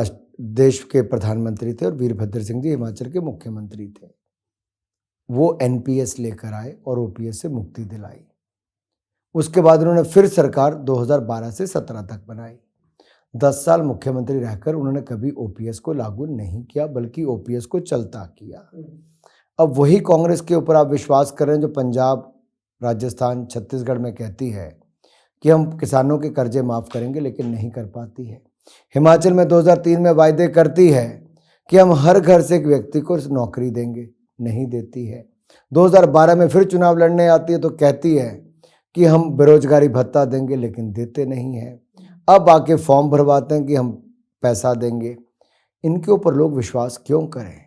देश के प्रधानमंत्री थे और वीरभद्र सिंह जी हिमाचल के मुख्यमंत्री थे। वो एनपीएस लेकर आए और ओपीएस से मुक्ति दिलाई। उसके बाद उन्होंने फिर सरकार 2012 से 17 तक बनाई। 10 साल मुख्यमंत्री रहकर उन्होंने कभी ओपीएस को लागू नहीं किया, बल्कि ओपीएस को चलता किया। अब वही कांग्रेस के ऊपर आप विश्वास कर रहे हैं जो पंजाब, राजस्थान, छत्तीसगढ़ में कहती है कि हम किसानों के कर्जे माफ़ करेंगे, लेकिन नहीं कर पाती है। हिमाचल में 2003 में वायदे करती है कि हम हर घर से एक व्यक्ति को नौकरी देंगे, नहीं देती है। 2012 में फिर चुनाव लड़ने आती है तो कहती है कि हम बेरोजगारी भत्ता देंगे, लेकिन देते नहीं हैं। अब आके फॉर्म भरवाते हैं कि हम पैसा देंगे। इनके ऊपर लोग विश्वास क्यों करें?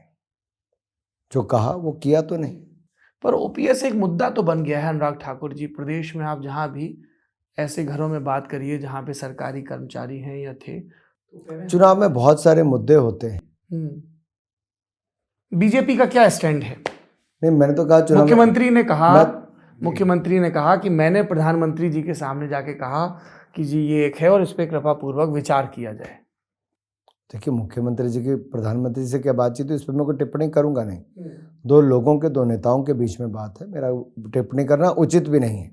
जो कहा वो किया तो नहीं। पर ओपीएस एक मुद्दा तो बन गया है अनुराग ठाकुर जी। प्रदेश में आप जहां भी ऐसे घरों में बात करिए जहां पे सरकारी कर्मचारी हैं या थे, तो चुनाव में बहुत सारे मुद्दे होते हैं। बीजेपी का क्या स्टैंड है? नहीं, मैंने तो कहा चुनाव मुख्यमंत्री ने कहा कि मैंने प्रधानमंत्री जी के सामने जाके कहा कि जी ये एक है और इस पर कृपा पूर्वक विचार किया जाए। देखिए, मुख्यमंत्री जी की प्रधानमंत्री से क्या बातचीत हुई, इस पर मैं कोई टिप्पणी करूंगा नहीं। दो लोगों के, दो नेताओं के बीच में बात है, मेरा टिप्पणी करना उचित भी नहीं है।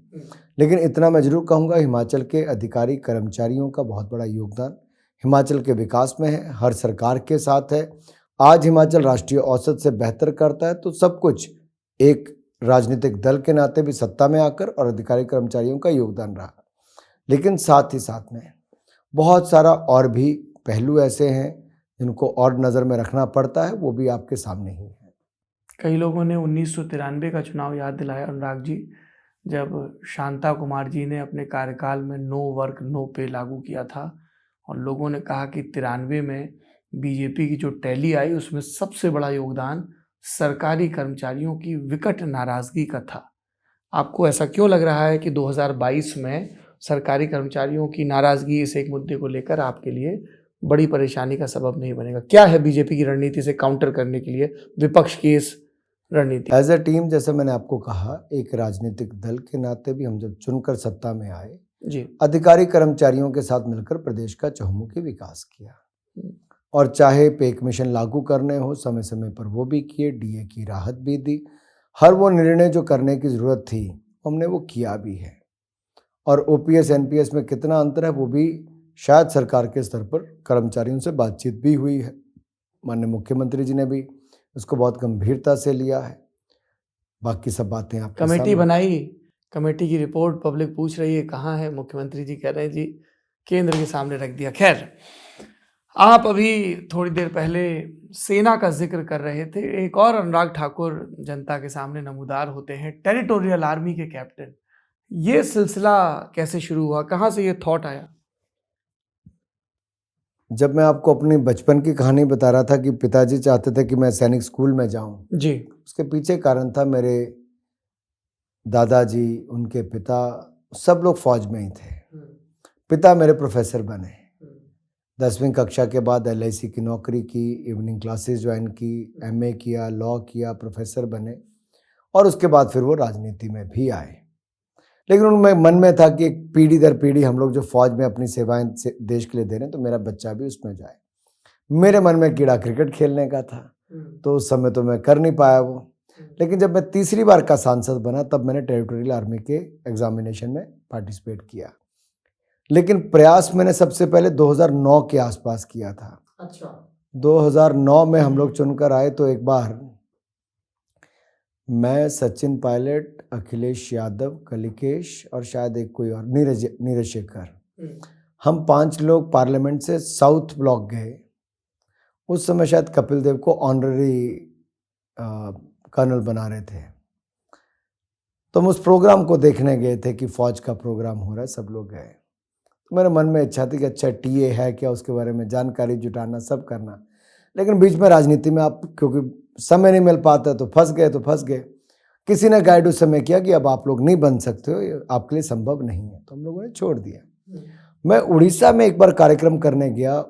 लेकिन इतना मैं जरूर कहूँगा, हिमाचल के अधिकारी कर्मचारियों का बहुत बड़ा योगदान हिमाचल के विकास में है, हर सरकार के साथ है। आज हिमाचल राष्ट्रीय औसत से बेहतर करता है तो सब कुछ एक राजनीतिक दल के नाते भी सत्ता में आकर और अधिकारी कर्मचारियों का योगदान रहा। लेकिन साथ ही साथ में बहुत सारा और भी पहलू ऐसे हैं जिनको और नज़र में रखना पड़ता है, वो भी आपके सामने ही है। कई लोगों ने 1993 का चुनाव याद दिलाया अनुराग जी, जब शांता कुमार जी ने अपने कार्यकाल में नो वर्क नो पे लागू किया था और लोगों ने कहा कि 93 में बीजेपी की जो टैली आई उसमें सबसे बड़ा योगदान सरकारी कर्मचारियों की विकट नाराज़गी का था। आपको ऐसा क्यों लग रहा है कि 2022 में सरकारी कर्मचारियों की नाराज़गी इस एक मुद्दे को लेकर आपके लिए बड़ी परेशानी का सबब नहीं बनेगा? क्या है बीजेपी की रणनीति से काउंटर करने के लिए विपक्ष की इस रणनीति? एज ए टीम, जैसे मैंने आपको कहा, एक राजनीतिक दल के नाते भी हम जब चुनकर सत्ता में आए जी, अधिकारी कर्मचारियों के साथ मिलकर प्रदेश का चहुमुखी विकास किया। और चाहे पे कमीशन लागू करने हो, समय समय पर वो भी किए, डीए की राहत भी दी। हर वो निर्णय जो करने की ज़रूरत थी हमने वो किया भी है। और ओपीएस एनपीएस में कितना अंतर है वो भी शायद सरकार के स्तर पर कर्मचारियों से बातचीत भी हुई है। माननीय मुख्यमंत्री जी ने भी इसको बहुत गंभीरता से लिया है। बाकी सब बातें आप कमेटी बनाई, कमेटी की रिपोर्ट पब्लिक पूछ रही है कहाँ है, मुख्यमंत्री जी कह रहे हैं जी केंद्र के सामने रख दिया। खैर, आप अभी थोड़ी देर पहले सेना का जिक्र कर रहे थे। एक और अनुराग ठाकुर जनता के सामने नमूदार होते हैं, टेरिटोरियल आर्मी के कैप्टन। ये सिलसिला कैसे शुरू हुआ, कहाँ से ये थॉट आया? जब मैं आपको अपनी बचपन की कहानी बता रहा था कि पिताजी चाहते थे कि मैं सैनिक स्कूल में जाऊं जी, उसके पीछे कारण था मेरे दादाजी, उनके पिता, सब लोग फौज में ही थे। पिता मेरे प्रोफेसर बने। 10वीं कक्षा के बाद LIC की नौकरी की, इवनिंग क्लासेस ज्वाइन की, MA किया, लॉ किया, प्रोफेसर बने और उसके बाद फिर वो राजनीति में भी आए। लेकिन उनमें मन में था कि एक पीढ़ी दर पीढ़ी हम लोग जो फौज में अपनी सेवाएं देश के लिए दे रहे हैं तो मेरा बच्चा भी उसमें जाए। मेरे मन में कीड़ा क्रिकेट खेलने का था, तो उस समय तो मैं कर नहीं पाया वो। लेकिन जब मैं तीसरी बार का सांसद बना तब मैंने टेरिटोरियल आर्मी के एग्जामिनेशन में पार्टिसिपेट किया। लेकिन प्रयास मैंने सबसे पहले 2009 के आसपास किया था। अच्छा, 2009 में हम लोग चुनकर आए तो एक बार मैं, सचिन पायलट, अखिलेश यादव, कलिकेश और शायद एक कोई और, नीरज शेखर, हम 5 लोग पार्लियामेंट से साउथ ब्लॉक गए। उस समय शायद कपिल देव को ऑनररी कर्नल बना रहे थे। तो हम उस प्रोग्राम को देखने गए थे कि फौज का प्रोग्राम हो रहा है, सब लोग गए। तो मेरे मन में इच्छा थी कि अच्छा टीए है क्या, उसके बारे में जानकारी जुटाना, सब करना। लेकिन बीच में राजनीति में आप क्योंकि समय नहीं मिल पाता तो फंस गए। किसी ने गाइड उस समय किया कि अब आप लोग नहीं बन सकते हो, ये आपके लिए संभव नहीं है, तो हम लोगों ने छोड़ दिया। मैं उड़ीसा में एक बार कार्यक्रम करने गया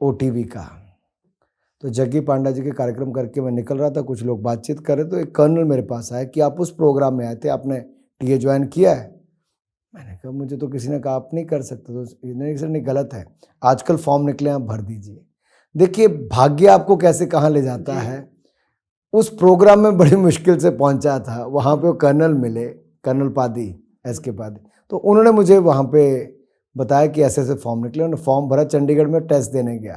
OTV का, तो जग्गी पांडा जी के कार्यक्रम करके मैं निकल रहा था, कुछ लोग बातचीत कर रहे, तो एक कर्नल मेरे पास आया कि आप उस प्रोग्राम में आए थे, आपने टीए ज्वाइन किया है? मैंने कहा मुझे तो किसी ने कहा आप नहीं कर सकते। तो नहीं सर, नहीं, गलत है, आजकल फॉर्म निकले, आप भर दीजिए। देखिए भाग्य आपको कैसे कहाँ ले जाता है। उस प्रोग्राम में बड़ी मुश्किल से पहुंचा था, वहाँ पे वो कर्नल मिले, कर्नल पादी, SK पादी, तो उन्होंने मुझे वहाँ पे बताया कि ऐसे ऐसे फॉर्म निकले। उन्होंने फॉर्म भरा, चंडीगढ़ में टेस्ट देने गया।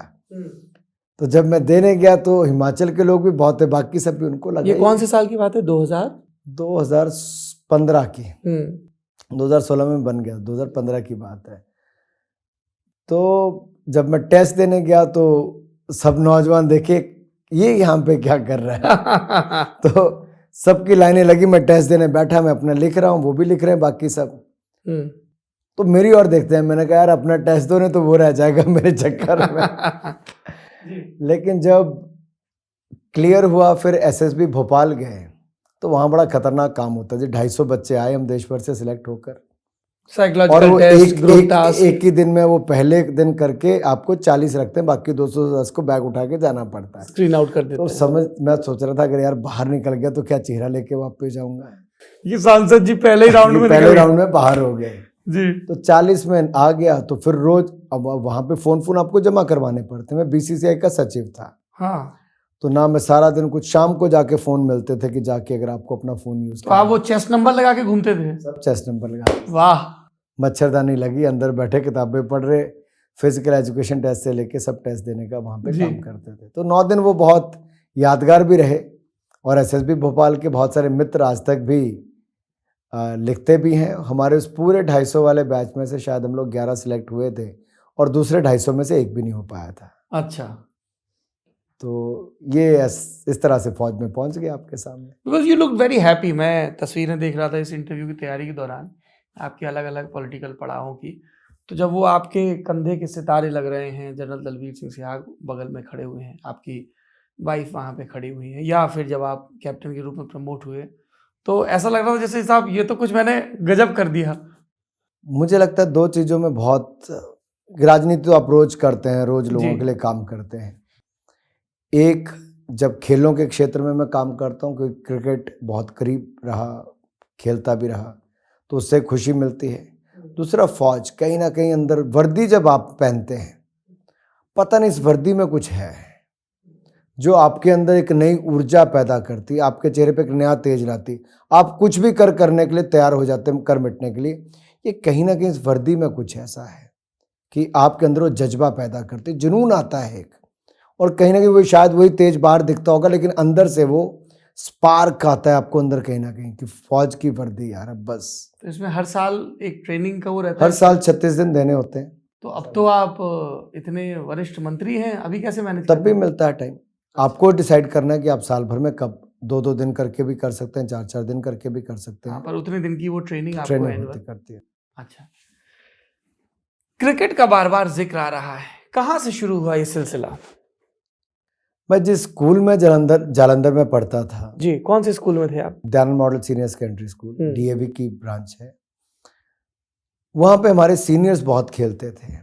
तो जब मैं देने गया तो हिमाचल के लोग भी बहुत थे, बाकी सब भी उनको लगा। ये कौन से साल की बात है? 2015 की। 2016 में बन गया, 2015 की बात है। तो जब मैं टेस्ट देने गया तो सब नौजवान देखे ये यहाँ पे क्या कर रहा है। तो सबकी लाइनें लगी, मैं टेस्ट देने बैठा, मैं अपना लिख रहा हूँ, वो भी लिख रहे हैं, बाकी सब। तो मेरी ओर देखते हैं, मैंने कहा यार अपना टेस्ट दो, नहीं तो वो रह जाएगा मेरे चक्कर में। लेकिन जब क्लियर हुआ, फिर SSB भोपाल गए, तो वहाँ बड़ा खतरनाक काम होता है जी। 250 बच्चे आए, हम देश भर से सिलेक्ट होकर, और वो एक ही दिन में, वो पहले दिन करके आपको 40 रखते हैं, बाकी 210 को बैग उठा के जाना पड़ता है, स्क्रीन आउट कर देते तो समझ, मैं सोच रहा था अगर यार बाहर निकल गया तो क्या चेहरा लेके वापस जाऊंगा। ये सांसद जी पहले ही राउंड में बाहर हो गए जी। तो 40 में आ गया। तो फिर रोज अब वहां पे फोन आपको जमा करवाने पड़ते। मैं BCCI का सचिव था। हाँ। तो ना मैं सारा दिन, कुछ शाम को जाके फोन मिलते थे कि जाके अगर आपको अपना फोन यूज तो आप वो चेस्ट नंबर लगा के घूमते थे? सब चेस्ट नंबर लगा। वाह। मच्छरदानी लगी, अंदर बैठे किताबें पढ़ रहे, फिजिकल एजुकेशन टेस्ट से लेके सब टेस्ट देने का वहाँ पे काम करते थे। तो 9 दिन वो बहुत यादगार भी रहे, और SSB भोपाल के बहुत सारे मित्र आज तक भी लिखते भी हैं। हमारे उस पूरे 250 वाले बैच में से शायद हम लोग 11 सिलेक्ट हुए थे, और दूसरे 250 में से एक भी नहीं हो पाया था। अच्छा। तो ये इस तरह से फौज में पहुंच गए आपके सामने। Because you look very happy. मैं तस्वीरें देख रहा था इस इंटरव्यू की तैयारी के दौरान, आपकी अलग अलग पॉलिटिकल पड़ावों की। तो जब वो आपके कंधे के सितारे लग रहे हैं, जनरल दलवीर सिंह सिहाग बगल में खड़े हुए हैं, आपकी वाइफ वहाँ पे खड़ी हुई है, या फिर जब आप कैप्टन के रूप में प्रमोट हुए, तो ऐसा लग रहा था जैसे साहब ये तो कुछ मैंने गजब कर दिया। मुझे लगता है 2 चीज़ों में बहुत, राजनीति तो अप्रोच करते हैं, रोज लोगों के लिए काम करते हैं। एक, जब खेलों के क्षेत्र में मैं काम करता हूँ, क्योंकि क्रिकेट बहुत करीब रहा, खेलता भी रहा, तो उससे खुशी मिलती है। दूसरा, फौज, कहीं ना कहीं अंदर वर्दी जब आप पहनते हैं, पता नहीं इस वर्दी में कुछ है जो आपके अंदर एक नई ऊर्जा पैदा करती है, आपके चेहरे पे एक नया तेज लाती, आप कुछ भी करने के लिए तैयार हो जाते हैं, कर मिटने के लिए। ये कहीं ना कहीं इस वर्दी में कुछ ऐसा है कि आपके अंदर वो जज्बा पैदा करती है, जुनून आता है एक, और कहीं ना कहीं वो शायद वही तेज बाहर दिखता होगा, लेकिन अंदर से वो स्पार्क आता है आपको अंदर कहीं ना कहीं कि फौज की वर्दी यार, अब बस। तो इसमें हर साल एक ट्रेनिंग का वो रहता है? हर साल 36 दिन देने होते हैं। तो अब तो आप इतने वरिष्ठ मंत्री हैं, अभी कैसे मैनेज? तब भी मिलता है टाइम। आपको डिसाइड करना है कि आप साल भर में कब 2-2 दिन करके भी कर सकते हैं, 4-4 दिन करके भी कर सकते हैं। पर उतने दिन की वो ट्रेनिंग आपको करती है। अच्छा, क्रिकेट का बार बार जिक्र आ रहा है, कहाँ से शुरू हुआ ये सिलसिला? मैं जिस स्कूल में जालंधर में पढ़ता था जी, कौन से स्कूल में थे आप? Dayanand model senior secondary school, DAV की ब्रांच है। वहाँ पे हमारे सीनियर्स बहुत खेलते थे।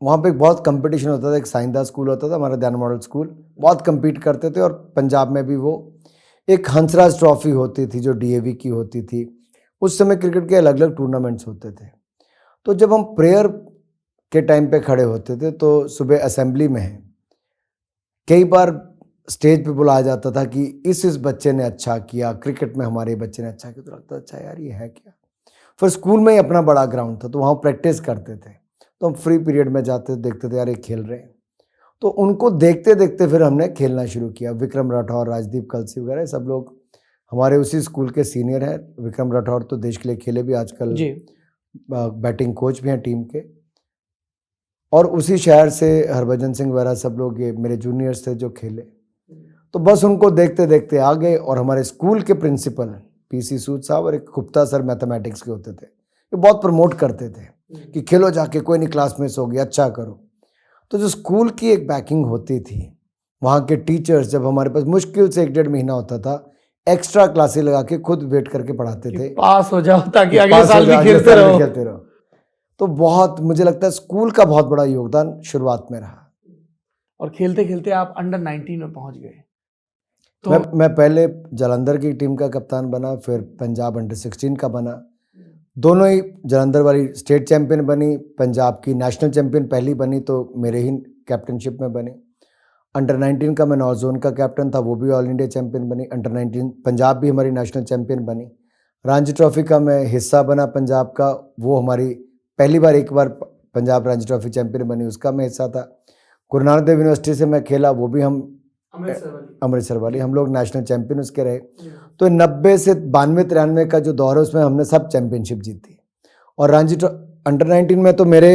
वहाँ पे एक बहुत कंपटीशन होता था, एक साइंदा स्कूल होता था, हमारा दयानंद मॉडल स्कूल, बहुत compete करते थे। और पंजाब में भी वो एक हंसराज ट्रॉफी होती थी जो DAV की होती थी। उस समय क्रिकेट के अलग अलग टूर्नामेंट्स होते थे। तो जब हम प्रेयर के टाइम पे खड़े होते थे, तो सुबह असेंबली में कई बार स्टेज पे बुलाया जाता था कि इस बच्चे ने अच्छा किया, क्रिकेट में हमारे बच्चे ने अच्छा किया। तो लगता अच्छा यार ये है क्या। फिर स्कूल में ही अपना बड़ा ग्राउंड था, तो वहाँ प्रैक्टिस करते थे। तो हम फ्री पीरियड में जाते थे, देखते थे यार ये खेल रहे हैं, तो उनको देखते देखते फिर हमने खेलना शुरू किया। विक्रम राठौर, राजदीप कलसी वगैरह सब लोग हमारे उसी स्कूल के सीनियर हैं। विक्रम राठौर तो देश के लिए खेले भी, आजकल बैटिंग कोच भी हैं टीम के। और उसी शहर से हरभजन सिंह वगैरह सब लोग, ये मेरे जूनियर्स थे जो खेले। तो बस उनको देखते देखते आ गए। और हमारे स्कूल के प्रिंसिपल PC सूद साहब और एक गुप्ता सर मैथमेटिक्स के होते थे, ये बहुत प्रमोट करते थे कि खेलो जाके, कोई नहीं क्लास मिस होगी, अच्छा करो। तो जो स्कूल की एक बैकिंग होती थी, वहाँ के टीचर्स जब हमारे पास मुश्किल से 1-1.5 महीना होता था, एक्स्ट्रा क्लासेस लगा के खुद वेट करके पढ़ाते थे, पास हो जाओ ताकि अगले साल भी खेलते रहो। तो बहुत, मुझे लगता है स्कूल का बहुत बड़ा योगदान शुरुआत में रहा। और खेलते खेलते आप अंडर 19 में पहुंच गए। तो मैं पहले जालंधर की टीम का कप्तान बना, फिर पंजाब अंडर 16 का बना। दोनों ही जालंधर वाली स्टेट चैंपियन बनी, पंजाब की नेशनल चैंपियन पहली बनी तो मेरे ही कैप्टनशिप में बनी। अंडर 19 का मैं नॉर्थ जोन का कैप्टन था, वो भी ऑल इंडिया चैंपियन बनी। अंडर 19 पंजाब भी हमारी नेशनल चैंपियन बनी। रणजी ट्रॉफी का मैं हिस्सा बना पंजाब का, वो हमारी पहली बार एक बार पंजाब रणजी ट्रॉफी चैंपियन बनी, उसका मैं हिस्सा था। गुरु नानक देव यूनिवर्सिटी से मैं खेला, वो भी हम अमृतसर वाली हम लोग नेशनल चैंपियन उसके रहे। तो 90 से 92-93 का जो दौर है उसमें हमने सब चैंपियनशिप जीती। और रणजी अंडर 19 में तो मेरे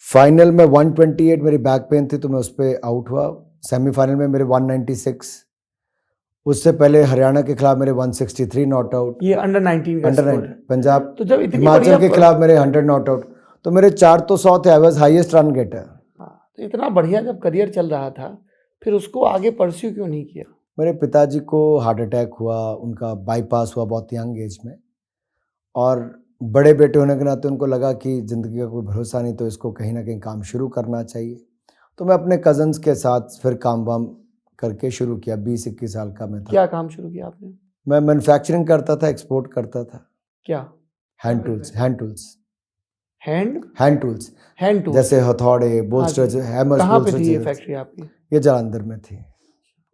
फाइनल में 128 मेरी बैक पेन थी तो मैं उस पर आउट हुआ। सेमीफाइनल में मेरे 196, उससे पहले हरियाणा के खिलाफ मेरे 163 नॉट आउट। ये अंडर 19 का अंडर स्कोर 19 है। पंजाब तो जब इतनी हिमाचल बढ़िया के खिलाफ मेरे 100 नॉट आउट, तो मेरे 4 तो 100 थे। I was highest run getter. हाँ, तो इतना बढ़िया जब करियर चल रहा था, फिर उसको आगे परस्यू क्यों नहीं किया? मेरे पिताजी को हार्ट अटैक हुआ, उनका बाईपास हुआ बहुत यंग एज में, और बड़े बेटे होने के नाते उनको लगा कि ज़िंदगी का कोई भरोसा नहीं, तो इसको कहीं ना कहीं काम शुरू करना चाहिए। तो मैं अपने कज़न्स के साथ फिर काम वाम करके शुरू किया। 20-21 साल का मैं था। क्या काम शुरू किया आपने? मैं मैन्युफैक्चरिंग करता था, एक्सपोर्ट करता था। क्या? Hand tools hand tools hand tools. जैसे हथौड़े, बोल्स्टर्स, हैमर्स, कहाँ पे थी ये बोल्स्टर्स। फैक्ट्री आपकी? ये जालंधर में थी।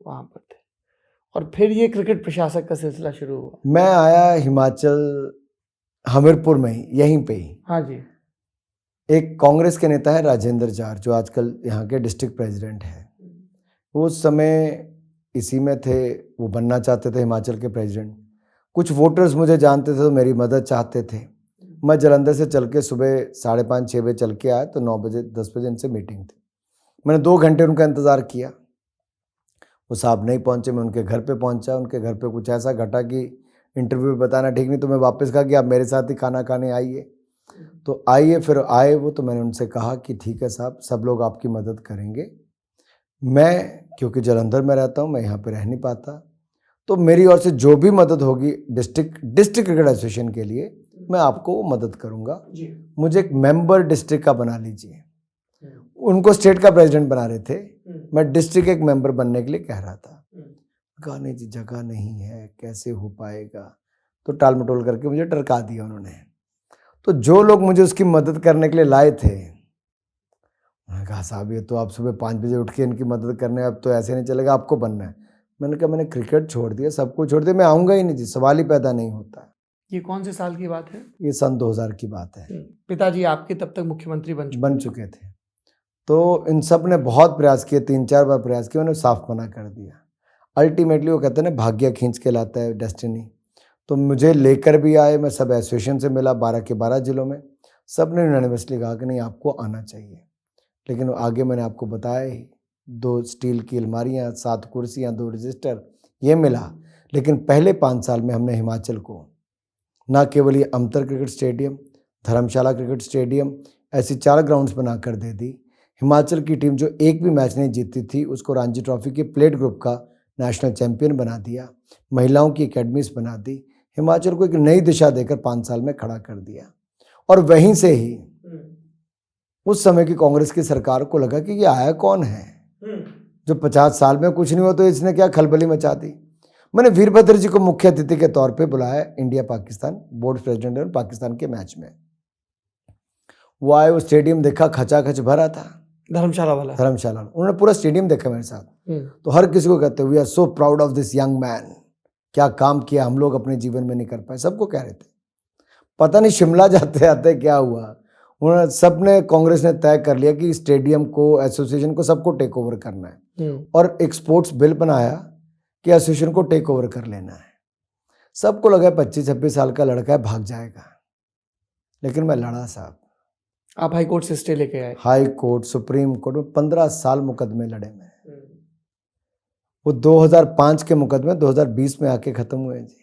वहाँ पर थे। और फिर ये क्रिकेट प्रशासक का सिलसिला शुरू हुआ? मैं आया हिमाचल हमीरपुर में ही, यहीं पे ही। हाँ जी। एक कांग्रेस के नेता है राजेंद्र जार, जो आजकल यहाँ के डिस्ट्रिक्ट प्रेसिडेंट है। वो उस समय इसी में थे, वो बनना चाहते थे हिमाचल के प्रेसिडेंट। कुछ वोटर्स मुझे जानते थे तो मेरी मदद चाहते थे। मैं जालंधर से चल के सुबह 5:30-6 बजे चल के आया, तो 9 बजे 10 बजे इनसे मीटिंग थी। मैंने 2 घंटे उनका इंतज़ार किया, वो साहब नहीं पहुँचे। मैं उनके घर पे पहुँचा, उनके घर पे कुछ ऐसा घटा कि इंटरव्यू बताना ठीक नहीं, तो मैं वापस कहा कि आप मेरे साथ ही खाना खाने आइए। तो आइए, फिर आए वो, तो मैंने उनसे कहा कि ठीक है साहब, सब लोग आपकी मदद करेंगे। मैं क्योंकि जालंधर में रहता हूँ, मैं यहाँ पे रह नहीं पाता, तो मेरी ओर से जो भी मदद होगी डिस्ट्रिक्ट क्रिकेट एसोसिएशन के लिए, मैं आपको वो मदद करूँगा। मुझे एक मेंबर डिस्ट्रिक्ट का बना लीजिए। उनको स्टेट का प्रेसिडेंट बना रहे थे, मैं डिस्ट्रिक्ट एक मेंबर बनने के लिए कह रहा था। कहा नहीं जी, जगह नहीं है, कैसे हो पाएगा। तो टाल मटोल करके मुझे टरका दिया उन्होंने। तो जो लोग मुझे उसकी मदद करने के लिए लाए थे, उन्होंने कहा साहब ये तो आप सुबह 5 बजे उठ के इनकी मदद करने, अब तो ऐसे नहीं चलेगा, आपको बनना है। मैंने कहा मैंने क्रिकेट छोड़ दिया, सब कुछ छोड़ दिया, मैं आऊँगा ही नहीं जी, सवाल ही पैदा नहीं होता। ये कौन से साल की बात है? ये सन 2000 की बात है। पिताजी आपके तब तक मुख्यमंत्री बन चुके थे। तो इन सब ने बहुत प्रयास किए, 3-4 बार प्रयास किया, उन्होंने साफ मना कर दिया। अल्टीमेटली वो कहते हैं ना, भाग्य खींच के लाता है डेस्टिनी। तो मुझे लेकर भी आए, मैं सब एसोसिएशन से मिला 12 के 12 जिलों में, सब ने यूनानिमसली कहा कि नहीं आपको आना चाहिए। लेकिन आगे मैंने आपको बताया ही, 2 स्टील की अलमारियाँ, 7 कुर्सियाँ, 2 रजिस्टर, ये मिला। लेकिन पहले 5 साल में हमने हिमाचल को ना केवल ये अमतर क्रिकेट स्टेडियम, धर्मशाला क्रिकेट स्टेडियम, ऐसी 4 ग्राउंड्स बना कर दे दी। हिमाचल की टीम जो एक भी मैच नहीं जीती थी, उसको रणजी ट्रॉफी के प्लेट ग्रुप का नेशनल चैंपियन बना दिया। महिलाओं की एकेडमीज बना दी। हिमाचल को एक नई दिशा देकर 5 साल में खड़ा कर दिया। और वहीं से ही उस समय की कांग्रेस की सरकार को लगा कि ये आया कौन है जो 50 साल में कुछ नहीं हुआ, तो इसने क्या खलबली मचा दी। मैंने वीरभद्र जी को मुख्य अतिथि के तौर पे बुलाया इंडिया पाकिस्तान बोर्ड प्रेसिडेंट और पाकिस्तान के मैच में। वो आए, वो स्टेडियम देखा, खचाखच भरा था। धर्मशाला उन्होंने पूरा स्टेडियम देखा मेरे साथ। तो हर किसी को कहते we are so proud of this young man, क्या काम किया हम लोग अपने जीवन में नहीं कर पाए, सबको कह रहे थे। पता नहीं शिमला जाते आते क्या हुआ, उन्होंने सबने कांग्रेस ने तय कर लिया कि स्टेडियम को, एसोसिएशन को, सबको टेक ओवर करना है। और एक स्पोर्ट्स बिल बनाया कि एसोसिएशन को टेक ओवर कर लेना है। सबको लगा 25-26 साल का लड़का है, भाग जाएगा। लेकिन मैं लड़ा साहब। आप हाई कोर्ट से स्टे लेके आए? हाई कोर्ट, सुप्रीम कोर्ट में 15 साल मुकदमे लड़े मैं। वो 2005 के मुकदमे 2020 में आके खत्म हुए जी।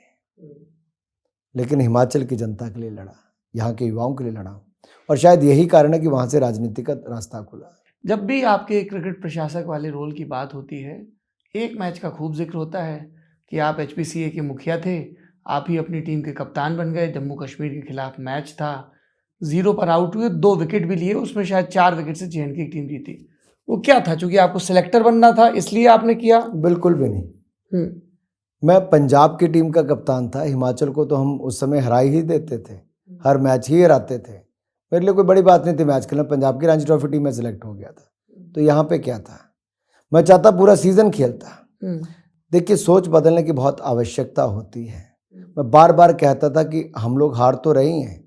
लेकिन हिमाचल की जनता के लिए लड़ा, यहाँ के युवाओं के लिए लड़ा, और शायद यही कारण है कि वहाँ से राजनीति का रास्ता खुला। जब भी आपके क्रिकेट प्रशासक वाले रोल की बात होती है, एक मैच का खूब जिक्र होता है कि आप HPCA के मुखिया थे, आप ही अपनी टीम के कप्तान बन गए। जम्मू कश्मीर के खिलाफ मैच था, 0 पर आउट हुए, 2 विकेट भी लिए, उसमें शायद 4 विकेट से JNK की टीम जीती। वो क्या था? चूंकि आपको सिलेक्टर बनना था इसलिए आपने किया? बिल्कुल भी नहीं। मैं पंजाब की टीम का कप्तान था, हिमाचल को तो हम उस समय हरा ही देते थे, हर मैच ही हराते थे। मेरे लिए कोई बड़ी बात नहीं थी मैच खेलना, पंजाब की रणजी ट्रॉफी टीम में सिलेक्ट हो गया था। तो यहाँ पे क्या था, मैं चाहता पूरा सीजन खेलता। देखिए, सोच बदलने की बहुत आवश्यकता होती है। मैं बार बार कहता था कि हम लोग हार तो रहे हैं,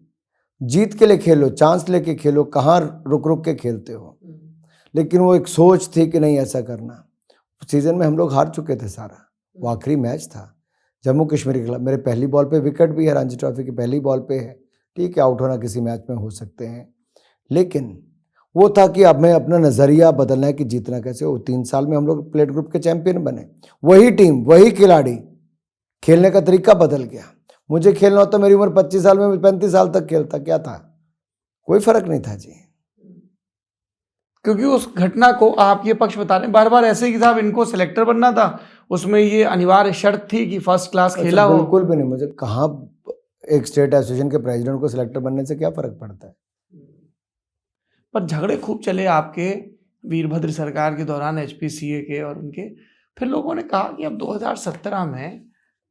जीत के लिए खेलो, चांस लेके खेलो, कहाँ रुक रुक के खेलते हो। लेकिन वो एक सोच थी कि नहीं ऐसा करना। सीजन में हम लोग हार चुके थे सारा, वो आखिरी मैच था जम्मू कश्मीर के खिलाफ। मेरे पहली बॉल पे विकेट भी है, रणजी ट्रॉफी की पहली बॉल पे है। ठीक है, आउट होना किसी मैच में हो सकते हैं, लेकिन वो था कि अब मैं अपना नज़रिया बदलना है कि जीतना कैसे हो। 3 साल में हम लोग प्लेट ग्रुप के चैंपियन बने, वही टीम वही खिलाड़ी, खेलने का तरीका बदल गया। मुझे खेलना होता मेरी उम्र 25 साल में 35 साल तक खेलता, क्या था, कोई फर्क नहीं था जी। क्योंकि उस घटना को आप ये पक्ष बता रहे हैं बार बार ऐसे कि साहब इनको सिलेक्टर बनना था, उसमें ये अनिवार्य शर्त थी कि फर्स्ट क्लास खेला हो। बिल्कुल भी नहीं। मुझे कहाँ एक स्टेट एसोसिएशन के प्रेसिडेंट को सिलेक्टर बनने से क्या फर्क पड़ता है। पर झगड़े खूब चले आपके वीरभद्र सरकार के दौरान, एचपीसीए के और उनके। फिर लोगों ने कहा कि अब 2017 में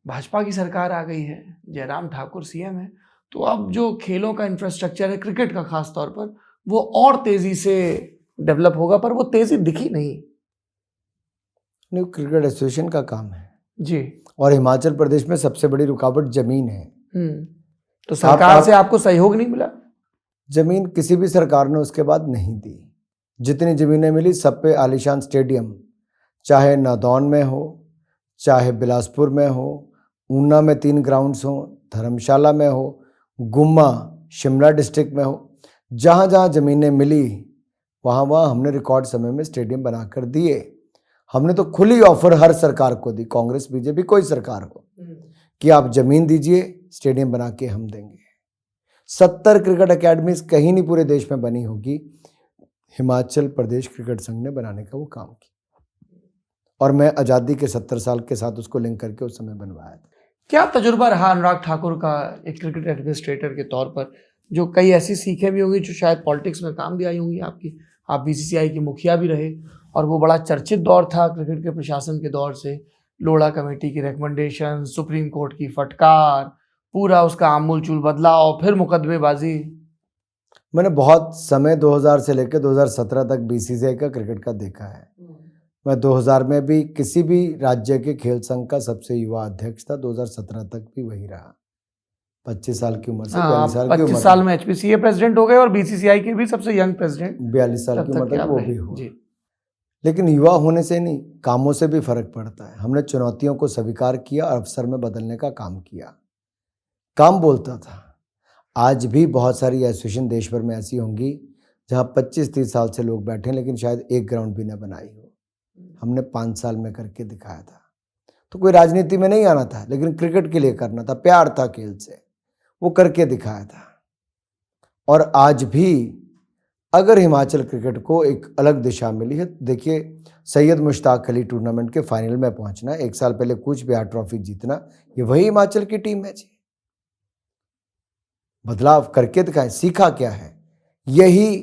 भाजपा की सरकार आ गई है, जयराम ठाकुर सीएम है, तो अब जो खेलों का इंफ्रास्ट्रक्चर है क्रिकेट का खास तौर पर, वो और तेजी से डेवलप होगा। पर वो तेजी दिखी नहीं। क्रिकेट एसोसिएशन का काम है जी, और हिमाचल प्रदेश में सबसे बड़ी रुकावट जमीन है। तो सरकार से आपको सहयोग नहीं मिला? जमीन किसी भी सरकार ने उसके बाद नहीं दी। जितनी जमीनें मिली सब पे आलीशान स्टेडियम, चाहे नादौन में हो, चाहे बिलासपुर में हो, ऊना में 3 ग्राउंड्स हो, धर्मशाला में हो, गुम्मा शिमला डिस्ट्रिक्ट में हो, जहाँ जहाँ ज़मीनें मिली वहाँ वहाँ हमने रिकॉर्ड समय में स्टेडियम बनाकर दिए। हमने तो खुली ऑफर हर सरकार को दी, कांग्रेस बीजेपी कोई सरकार हो, कि आप ज़मीन दीजिए, स्टेडियम बना के हम देंगे। 70 क्रिकेट अकेडमीज कहीं नहीं पूरे देश में बनी होगी, हिमाचल प्रदेश क्रिकेट संघ ने बनाने का वो काम किया, और मैं आज़ादी के 70 साल के साथ उसको लिंक करके उस समय बनवाया था। क्या तजुर्बा रहा अनुराग ठाकुर का एक क्रिकेट एडमिनिस्ट्रेटर के तौर पर, जो कई ऐसी सीखें भी होंगी जो शायद पॉलिटिक्स में काम भी आई होंगी आपकी? आप बीसीसीआई के मुखिया भी रहे, और वो बड़ा चर्चित दौर था क्रिकेट के प्रशासन के दौर से। लोढ़ा कमेटी की रिकमेंडेशन, सुप्रीम कोर्ट की फटकार, पूरा उसका आमूलचूल बदलाव, फिर मुकदमेबाजी। मैंने बहुत समय 2000 से लेकर 2017 तक बीसीसीआई का क्रिकेट का देखा है। मैं 2000 में भी किसी भी राज्य के खेल संघ का सबसे युवा अध्यक्ष था, 2017 तक भी वही रहा। 25 साल की उम्र से 42 साल की उम्र 25 साल में एचपीसीए प्रेसिडेंट हो गए और बीसीसीआई के भी सबसे यंग प्रेसिडेंट 42 साल की उम्र तक वो भी हुआ। जी। लेकिन युवा होने से नहीं, कामों से भी फर्क पड़ता है। हमने चुनौतियों को स्वीकार किया और अवसर में बदलने का काम किया। काम बोलता था। आज भी बहुत सारी एसोसिएशन देश भर में ऐसी होंगी जहां 25-30 साल से लोग बैठे हैं, लेकिन शायद एक ग्राउंड भी न बनाई हो। हमने 5 साल में करके दिखाया था। तो कोई राजनीति में नहीं आना था, लेकिन क्रिकेट के लिए करना था, प्यार था खेल से, वो करके दिखाया था। और आज भी अगर हिमाचल क्रिकेट को एक अलग दिशा मिली है, देखिए सैयद मुश्ताक अली टूर्नामेंट के फाइनल में पहुंचना, 1 साल पहले कूच बिहार ट्रॉफी जीतना, ये वही हिमाचल की टीम है जी। बदलाव करके दिखाएं। सीखा क्या है? यही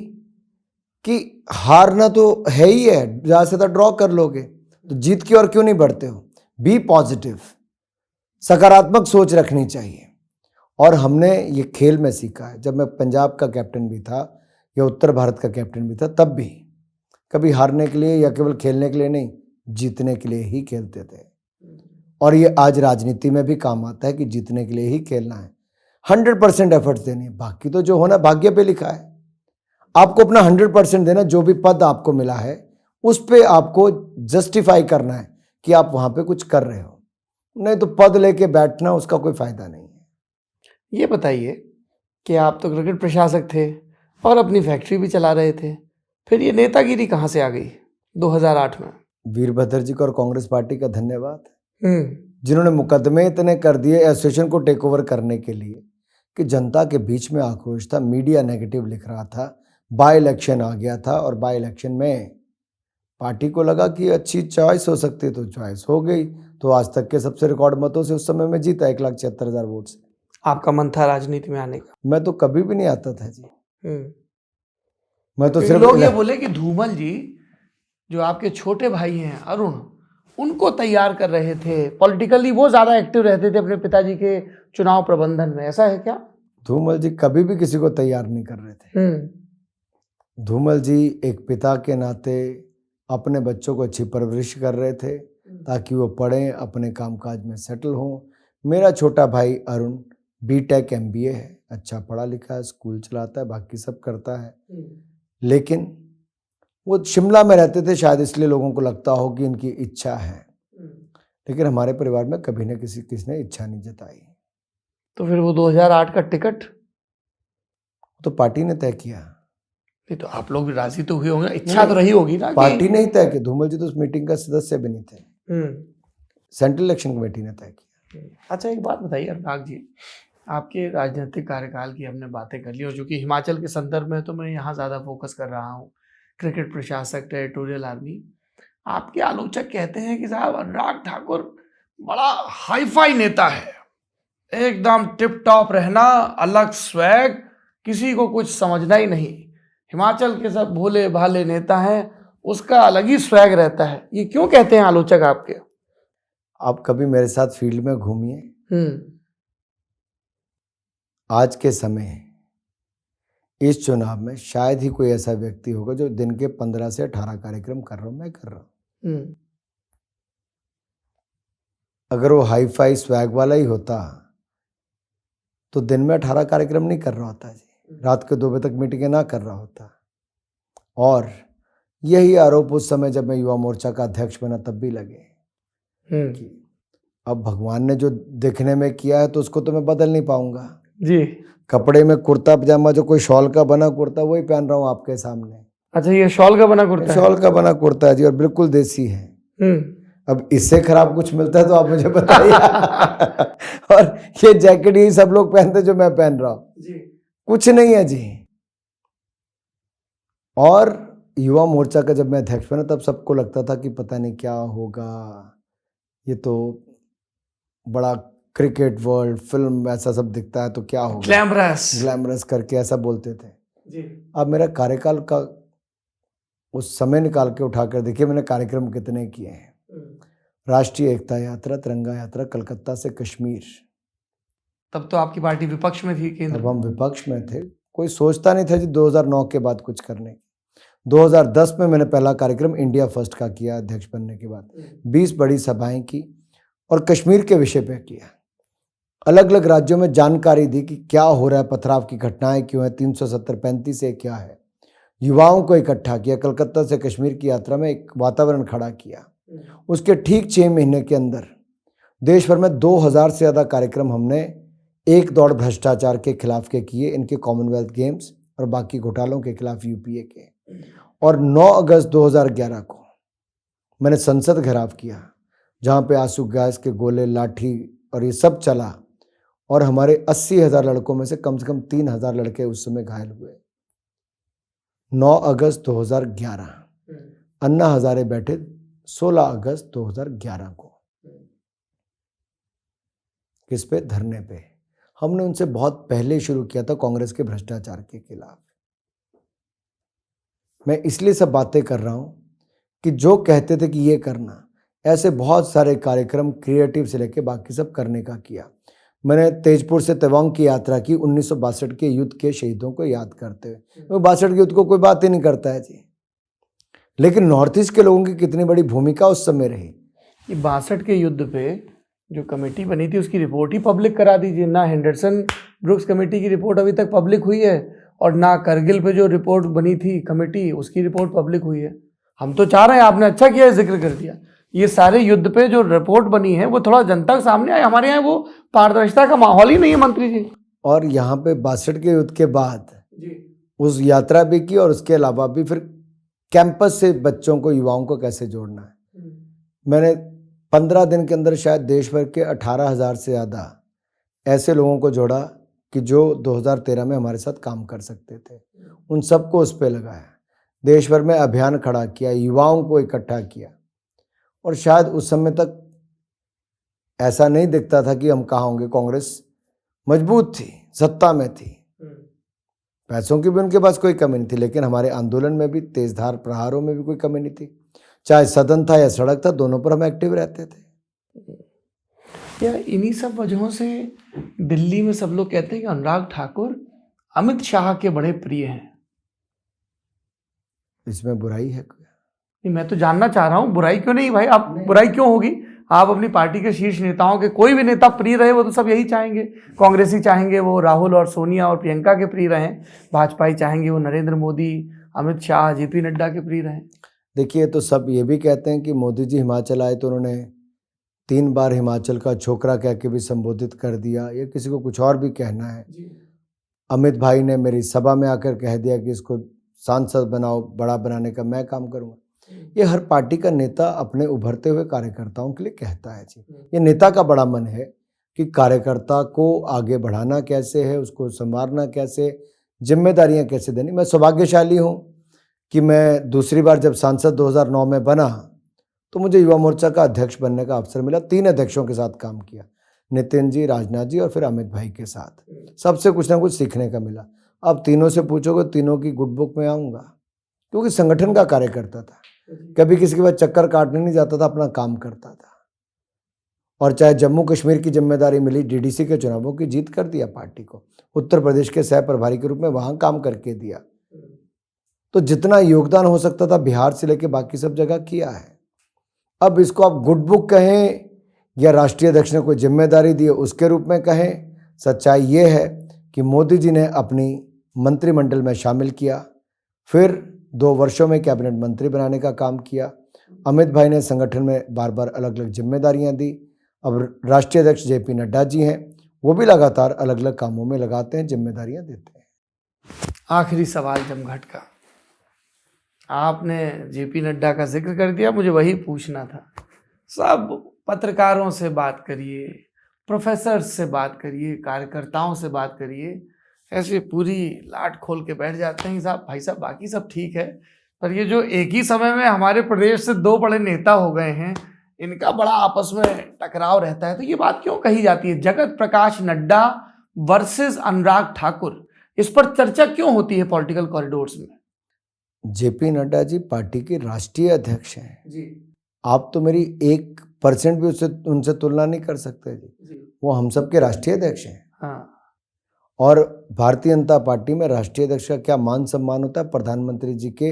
कि हारना तो है ही है, ज़्यादा से ज़्यादा ड्रॉ कर लोगे तो जीत की और क्यों नहीं बढ़ते हो। बी पॉजिटिव, सकारात्मक सोच रखनी चाहिए। और हमने ये खेल में सीखा है। जब मैं पंजाब का कैप्टन भी था या उत्तर भारत का कैप्टन भी था, तब भी कभी हारने के लिए या केवल खेलने के लिए नहीं, जीतने के लिए ही खेलते थे। और ये आज राजनीति में भी काम आता है कि जीतने के लिए ही खेलना है, 100% एफर्ट्स देने हैं। बाकी तो जो होना भाग्य पे लिखा है। आपको अपना 100% देना। जो भी पद आपको मिला है उस पे आपको जस्टिफाई करना है कि आप वहां पे कुछ कर रहे हो, नहीं तो पद लेके बैठना उसका कोई फायदा नहीं है। ये बताइए कि आप तो क्रिकेट प्रशासक थे और अपनी फैक्ट्री भी चला रहे थे, फिर ये नेतागिरी कहाँ से आ गई 2008 में? वीरभद्र जी को और कांग्रेस पार्टी का धन्यवाद, जिन्होंने मुकदमे इतने कर दिए एसोसिएशन को टेक ओवर करने के लिए कि जनता के बीच में आक्रोश था, मीडिया नेगेटिव लिख रहा था, बाय इलेक्शन आ गया था और बाय इलेक्शन में पार्टी को लगा कि अच्छी चॉइस हो सकती, तो चॉइस हो गई। तो आज तक के सबसे रिकॉर्ड मतों से उस समय में जीता, 1,76,000 वोट से। आपका मन था राजनीति में आने का? मैं तो कभी भी नहीं आता था जी। मैं तो क्योंकि सिर्फ लोग ये बोले कि धूमल जी जो आपके छोटे भाई हैं अरुण, उनको तैयार कर रहे थे पॉलिटिकली, वो ज़्यादा एक्टिव रहते थे अपने पिताजी के चुनाव प्रबंधन में, ऐसा है क्या? धूमल जी कभी भी किसी को तैयार नहीं कर रहे थे। धूमल जी एक पिता के नाते अपने बच्चों को अच्छी परवरिश कर रहे थे ताकि वो पढ़ें, अपने कामकाज में सेटल हों। मेरा छोटा भाई अरुण बीटेक MBA है, अच्छा पढ़ा लिखा है, स्कूल चलाता है, बाकी सब करता है। लेकिन वो शिमला में रहते थे, शायद इसलिए लोगों को लगता हो कि इनकी इच्छा है, लेकिन हमारे परिवार में कभी ना किसी ने इच्छा नहीं जताई। तो फिर वो 2008 का टिकट तो पार्टी ने तय किया। नहीं तो आप लोग भी राजी तो हुए होंगे, इच्छा तो रही होगी ना? पार्टी ने ही तय किया। धूमल जी तो उस मीटिंग का सदस्य भी नहीं थे, सेंट्रल इलेक्शन कमेटी ने तय किया। अच्छा एक बात बताइए अनुराग जी, आपके राजनीतिक कार्यकाल की हमने बातें कर ली, और चूंकि हिमाचल के संदर्भ में तो मैं यहाँ ज़्यादा फोकस कर रहा हूँ, क्रिकेट प्रशासक, टेरिटोरियल आर्मी, आपके आलोचक कहते हैं कि साहब अनुराग ठाकुर बड़ा हाईफाई नेता है, एकदम टिप टॉप रहना, अलग स्वैग, किसी को कुछ समझना ही नहीं, हिमाचल के सब भोले भाले नेता हैं, उसका अलग ही स्वैग रहता है। ये क्यों कहते हैं आलोचक आपके? आप कभी मेरे साथ फील्ड में घूमिए। आज के समय इस चुनाव में शायद ही कोई ऐसा व्यक्ति होगा जो दिन के 15 से 18 कार्यक्रम कर रहा हूं, मैं कर रहा हूं। अगर वो हाई फाई स्वैग वाला ही होता तो दिन में 18 कार्यक्रम नहीं कर रहा होता जी, रात के 2 बजे तक मीटिंगें ना कर रहा होता। और यही आरोप उस समय जब मैं युवा मोर्चा का अध्यक्ष बना तब भी लगे कि अब भगवान ने जो दिखने में किया है तो उसको तो मैं बदल नहीं पाऊंगा जी। कपड़े में कुर्ता पजामा, जो कोई शॉल का बना कुर्ता वही पहन रहा हूँ आपके सामने। अच्छा ये शॉल का बना कुर्ता है? शॉल का बना कुर्ता है जी, और बिल्कुल देसी है। अब इससे खराब कुछ मिलता है तो आप मुझे बताइए। और ये जैकेट यही सब लोग पहनते जो मैं पहन रहा हूँ जी, कुछ नहीं है जी। और युवा मोर्चा का जब मैं अध्यक्ष बना तब सबको लगता था कि पता नहीं क्या होगा, ये तो बड़ा क्रिकेट वर्ल्ड फिल्म ऐसा सब दिखता है तो क्या होगा, ग्लैमरस करके ऐसा बोलते थे जी। अब मेरा कार्यकाल का उस समय निकाल के उठाकर देखिए मैंने कार्यक्रम कितने किए हैं। राष्ट्रीय एकता यात्रा, तिरंगा यात्रा, कलकत्ता से कश्मीर। तब तो आपकी पार्टी विपक्ष में थी केंद्र। तब हम विपक्ष में थे, कोई सोचता नहीं था जी 2009 के बाद कुछ करने। 2010 में मैंने पहला कार्यक्रम इंडिया फर्स्ट का किया अध्यक्ष बनने के बाद, 20 बड़ी सभाएं की और कश्मीर के विषय पे किया। अलग अलग राज्यों में जानकारी दी कि क्या हो रहा है, पथराव की घटनाएं क्यों है, 370-35 से क्या है। युवाओं को इकट्ठा किया, कलकत्ता से कश्मीर की यात्रा में एक वातावरण खड़ा किया। उसके ठीक 6 महीने के अंदर देश भर में 2000 से ज़्यादा कार्यक्रम हमने एक दौड़ भ्रष्टाचार के खिलाफ के किए, इनके कॉमनवेल्थ गेम्स और बाकी घोटालों के खिलाफ यूपीए के। और 9 अगस्त 2011 को मैंने संसद घेराव किया जहाँ पे आंसू गैस के गोले, लाठी और ये सब चला, और हमारे 80,000 लड़कों में से कम 3,000 लड़के उस समय घायल हुए। 9 अगस्त 2011 अन्ना हजारे बैठे 16 अगस्त 2011 को किस पे, धरने पे। हमने उनसे बहुत पहले शुरू किया था कांग्रेस के भ्रष्टाचार के खिलाफ। मैं इसलिए सब बातें कर रहा हूं कि जो कहते थे कि ये करना, ऐसे बहुत सारे कार्यक्रम क्रिएटिव से लेके बाकी सब करने का किया। मैंने तेजपुर से तवांग की यात्रा की 1962 के युद्ध के शहीदों को याद करते हुए। 62 के युद्ध को कोई बात ही नहीं करता है जी, लेकिन नॉर्थ ईस्ट के लोगों की कितनी बड़ी भूमिका उस समय रही। ये 62 के युद्ध पे जो कमेटी बनी थी उसकी रिपोर्ट ही पब्लिक करा दीजिए। ना हेंडरसन ब्रुक्स कमेटी की रिपोर्ट अभी तक पब्लिक हुई है, और ना करगिल पे जो रिपोर्ट बनी थी कमेटी उसकी रिपोर्ट पब्लिक हुई है। हम तो चाह रहे हैं, आपने अच्छा किया जिक्र कर दिया, ये सारे युद्ध पे जो रिपोर्ट बनी है वो थोड़ा जनता के सामने आए। हमारे यहाँ वो पारदर्शिता का माहौल ही नहीं है मंत्री जी। और यहाँ पे 62 के युद्ध के बाद उस यात्रा भी की, और उसके अलावा भी फिर कैंपस से बच्चों को, युवाओं को कैसे जोड़ना है। मैंने 15 दिन के अंदर शायद देश भर के 18,000 से ज़्यादा ऐसे लोगों को जोड़ा कि जो 2013 में हमारे साथ काम कर सकते थे, उन सबको उस पर लगाया। देश भर में अभियान खड़ा किया, युवाओं को इकट्ठा किया, और शायद उस समय तक ऐसा नहीं दिखता था कि हम कहाँ होंगे। कांग्रेस मजबूत थी, सत्ता में थी, पैसों की भी उनके पास कोई कमी नहीं थी, लेकिन हमारे आंदोलन में भी, तेजधार प्रहारों में भी कोई कमी नहीं थी। चाहे सदन था या सड़क था, दोनों पर हम एक्टिव रहते थे। या इन्हीं सब वजहों से दिल्ली में सब लोग कहते हैं कि अनुराग ठाकुर अमित शाह के बड़े प्रिय हैं। इसमें बुराई है? नहीं, मैं तो जानना चाह रहा हूँ, बुराई क्यों नहीं भाई, आप बुराई क्यों होगी? आप अपनी पार्टी के शीर्ष नेताओं के, कोई भी नेता प्रिय रहे वो तो सब यही चाहेंगे। कांग्रेसी चाहेंगे वो राहुल और सोनिया और प्रियंका के प्रिय रहें, भाजपाई चाहेंगे वो नरेंद्र मोदी, अमित शाह, जेपी नड्डा के प्रिय रहें। देखिए, तो सब ये भी कहते हैं कि मोदी जी हिमाचल आए तो उन्होंने 3 बार हिमाचल का छोकरा कह के भी संबोधित कर दिया, या किसी को कुछ और भी कहना है। अमित भाई ने मेरी सभा में आकर कह दिया कि इसको सांसद बनाओ, बड़ा बनाने का मैं काम करूंगा। ये हर पार्टी का नेता अपने उभरते हुए कार्यकर्ताओं के लिए कहता है जी। ये नेता का बड़ा मन है कि कार्यकर्ता को आगे बढ़ाना कैसे है, उसको संवारना कैसे, जिम्मेदारियां कैसे देनी। मैं सौभाग्यशाली हूं कि मैं दूसरी बार जब सांसद 2009 में बना तो मुझे युवा मोर्चा का अध्यक्ष बनने का अवसर मिला। 3 अध्यक्षों के साथ काम किया, नितिन जी, राजनाथ जी और फिर अमित भाई के साथ। सबसे कुछ ना कुछ सीखने का मिला। अब तीनों से पूछोगे, तीनों की गुड बुक में आऊँगा, क्योंकि संगठन का कार्यकर्ता था। कभी किसी के बाद चक्कर काटने नहीं जाता था, अपना काम करता था। और चाहे जम्मू कश्मीर की जिम्मेदारी मिली, डीडीसी के चुनावों की जीत कर दिया पार्टी को, उत्तर प्रदेश के सह प्रभारी के रूप में वहाँ काम करके दिया। तो जितना योगदान हो सकता था बिहार से लेके बाकी सब जगह किया है। अब इसको आप गुड बुक कहें या राष्ट्रीय अध्यक्ष ने कोई जिम्मेदारी दी उसके रूप में कहें, सच्चाई ये है कि मोदी जी ने अपनी मंत्रिमंडल में शामिल किया, फिर 2 वर्षों में कैबिनेट मंत्री बनाने का काम किया। अमित भाई ने संगठन में बार बार अलग अलग जिम्मेदारियां दी। अब राष्ट्रीय अध्यक्ष जेपी नड्डा जी हैं, वो भी लगातार अलग अलग कामों में लगाते हैं, जिम्मेदारियां देते हैं। आखिरी सवाल जमघट का, आपने जेपी नड्डा का जिक्र कर दिया, मुझे वही पूछना था। सब पत्रकारों से बात करिए, प्रोफेसर से बात करिए, कार्यकर्ताओं से बात करिए, ऐसे पूरी लाट खोल के बैठ जाते हैं कि साहब, भाई साहब बाकी सब ठीक है, पर ये जो एक ही समय में हमारे प्रदेश से 2 बड़े नेता हो गए हैं, इनका बड़ा आपस में टकराव रहता है। तो ये बात क्यों कही जाती है, जगत प्रकाश नड्डा वर्सेस अनुराग ठाकुर, इस पर चर्चा क्यों होती है पॉलिटिकल कॉरिडोर्स में? जेपी नड्डा जी पार्टी के राष्ट्रीय अध्यक्ष हैं जी। आप तो मेरी 1% भी उनसे तुलना नहीं कर सकते जी। वो हम सब के राष्ट्रीय अध्यक्ष हैं। हाँ। और भारतीय जनता पार्टी में राष्ट्रीय अध्यक्ष का क्या मान सम्मान होता है, प्रधानमंत्री जी के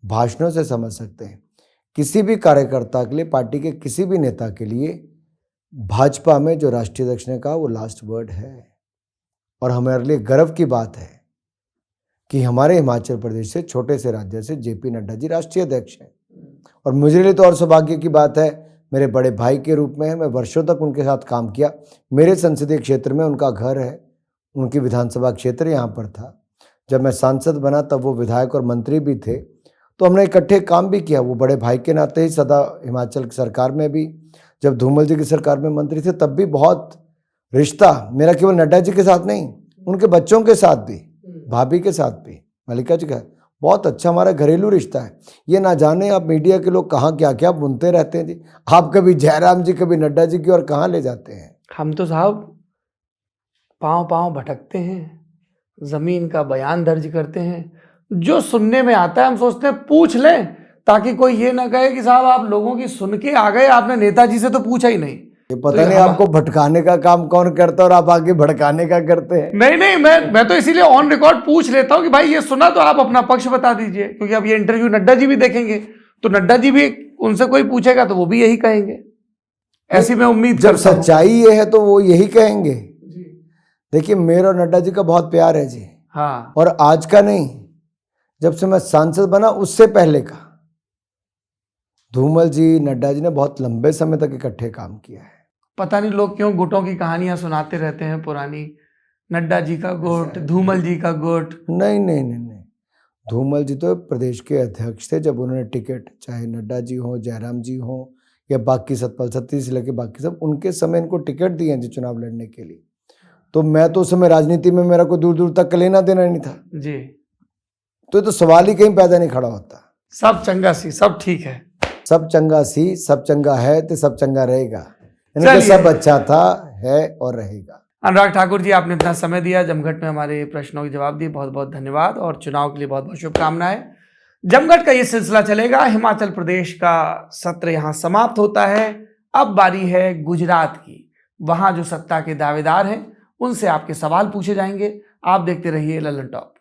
भाषणों से समझ सकते हैं। किसी भी कार्यकर्ता के लिए, पार्टी के किसी भी नेता के लिए, भाजपा में जो राष्ट्रीय अध्यक्ष ने कहा वो लास्ट वर्ड है। और हमारे लिए गर्व की बात है कि हमारे हिमाचल प्रदेश से, छोटे से राज्य से, जेपी नड्डा जी राष्ट्रीय अध्यक्ष हैं। और मुझे लिए तो और सौभाग्य की बात है, मेरे बड़े भाई के रूप में है। मैं वर्षों तक उनके साथ काम किया। मेरे संसदीय क्षेत्र में उनका घर है, उनकी विधानसभा क्षेत्र यहाँ पर था। जब मैं सांसद बना तब वो विधायक और मंत्री भी थे, तो हमने इकट्ठे काम भी किया। वो बड़े भाई के नाते ही सदा हिमाचल की सरकार में भी, जब धूमल जी की सरकार में मंत्री थे तब भी बहुत रिश्ता मेरा केवल नड्डा जी के साथ नहीं, उनके बच्चों के साथ भी, भाभी के साथ भी, मल्लिका जी का, बहुत अच्छा हमारा घरेलू रिश्ता है। ये ना जाने आप मीडिया के लोग कहाँ क्या क्या बुनते रहते हैं जी। आप कभी जयराम जी, कभी नड्डा जी की और कहाँ ले जाते हैं। हम तो साहब पाँव पाँव भटकते हैं, जमीन का बयान दर्ज करते हैं, जो सुनने में आता है हम सोचते हैं पूछ लें, ताकि कोई ये ना कहे कि साहब आप लोगों की सुन के आ गए, आपने नेताजी से तो पूछा ही नहीं। ये पता नहीं आपको भटकाने का काम कौन करता है और आप आगे भड़काने का करते हैं। नहीं, मैं तो इसीलिए ऑन रिकॉर्ड पूछ लेता हूं कि भाई ये सुना तो आप अपना पक्ष बता दीजिए, क्योंकि अब ये इंटरव्यू नड्डा जी भी देखेंगे, तो नड्डा जी भी, उनसे कोई पूछेगा तो वो भी यही कहेंगे। ऐसी मैं उम्मीद जब सच्चाई ये है तो वो यही कहेंगे। देखिए, मेरा और नड्डा जी का बहुत प्यार है जी। हाँ। और आज का नहीं, जब से मैं सांसद बना उससे पहले का। धूमल जी, नड्डा जी ने बहुत लंबे समय तक इकट्ठे काम किया है। पता नहीं लोग क्यों गुटों की कहानियां सुनाते रहते हैं पुरानी, नड्डा जी का गुट, धूमल जी का गुट। नहीं नहीं नहीं नहीं, धूमल जी तो प्रदेश के अध्यक्ष थे। जब उन्होंने टिकट, चाहे नड्डा जी हो, जयराम जी हो या बाकी सतपाल सत्ती से लेके बाकी सब, उनके समय इनको टिकट दिए जी चुनाव लड़ने के लिए। तो मैं तो उस समय राजनीति में, मेरा कोई दूर दूर तक लेना देना नहीं था जी। तो ये तो सवाल ही कहीं पैदा नहीं खड़ा होता। सब चंगा सी, सब ठीक है, सब चंगा सी, सब चंगा है तो सब चंगा रहेगा। सब अच्छा था, है और रहेगा। अनुराग ठाकुर जी, आपने इतना समय दिया, जमघट में हमारे प्रश्नों के जवाब दिए, बहुत बहुत धन्यवाद, और चुनाव के लिए बहुत बहुत शुभकामनाएं। जमघट का ये सिलसिला चलेगा। हिमाचल प्रदेश का सत्र यहाँ समाप्त होता है। अब बारी है गुजरात की। वहां जो सत्ता के दावेदार हैं उनसे आपके सवाल पूछे जाएंगे। आप देखते रहिए लल्लन टॉप।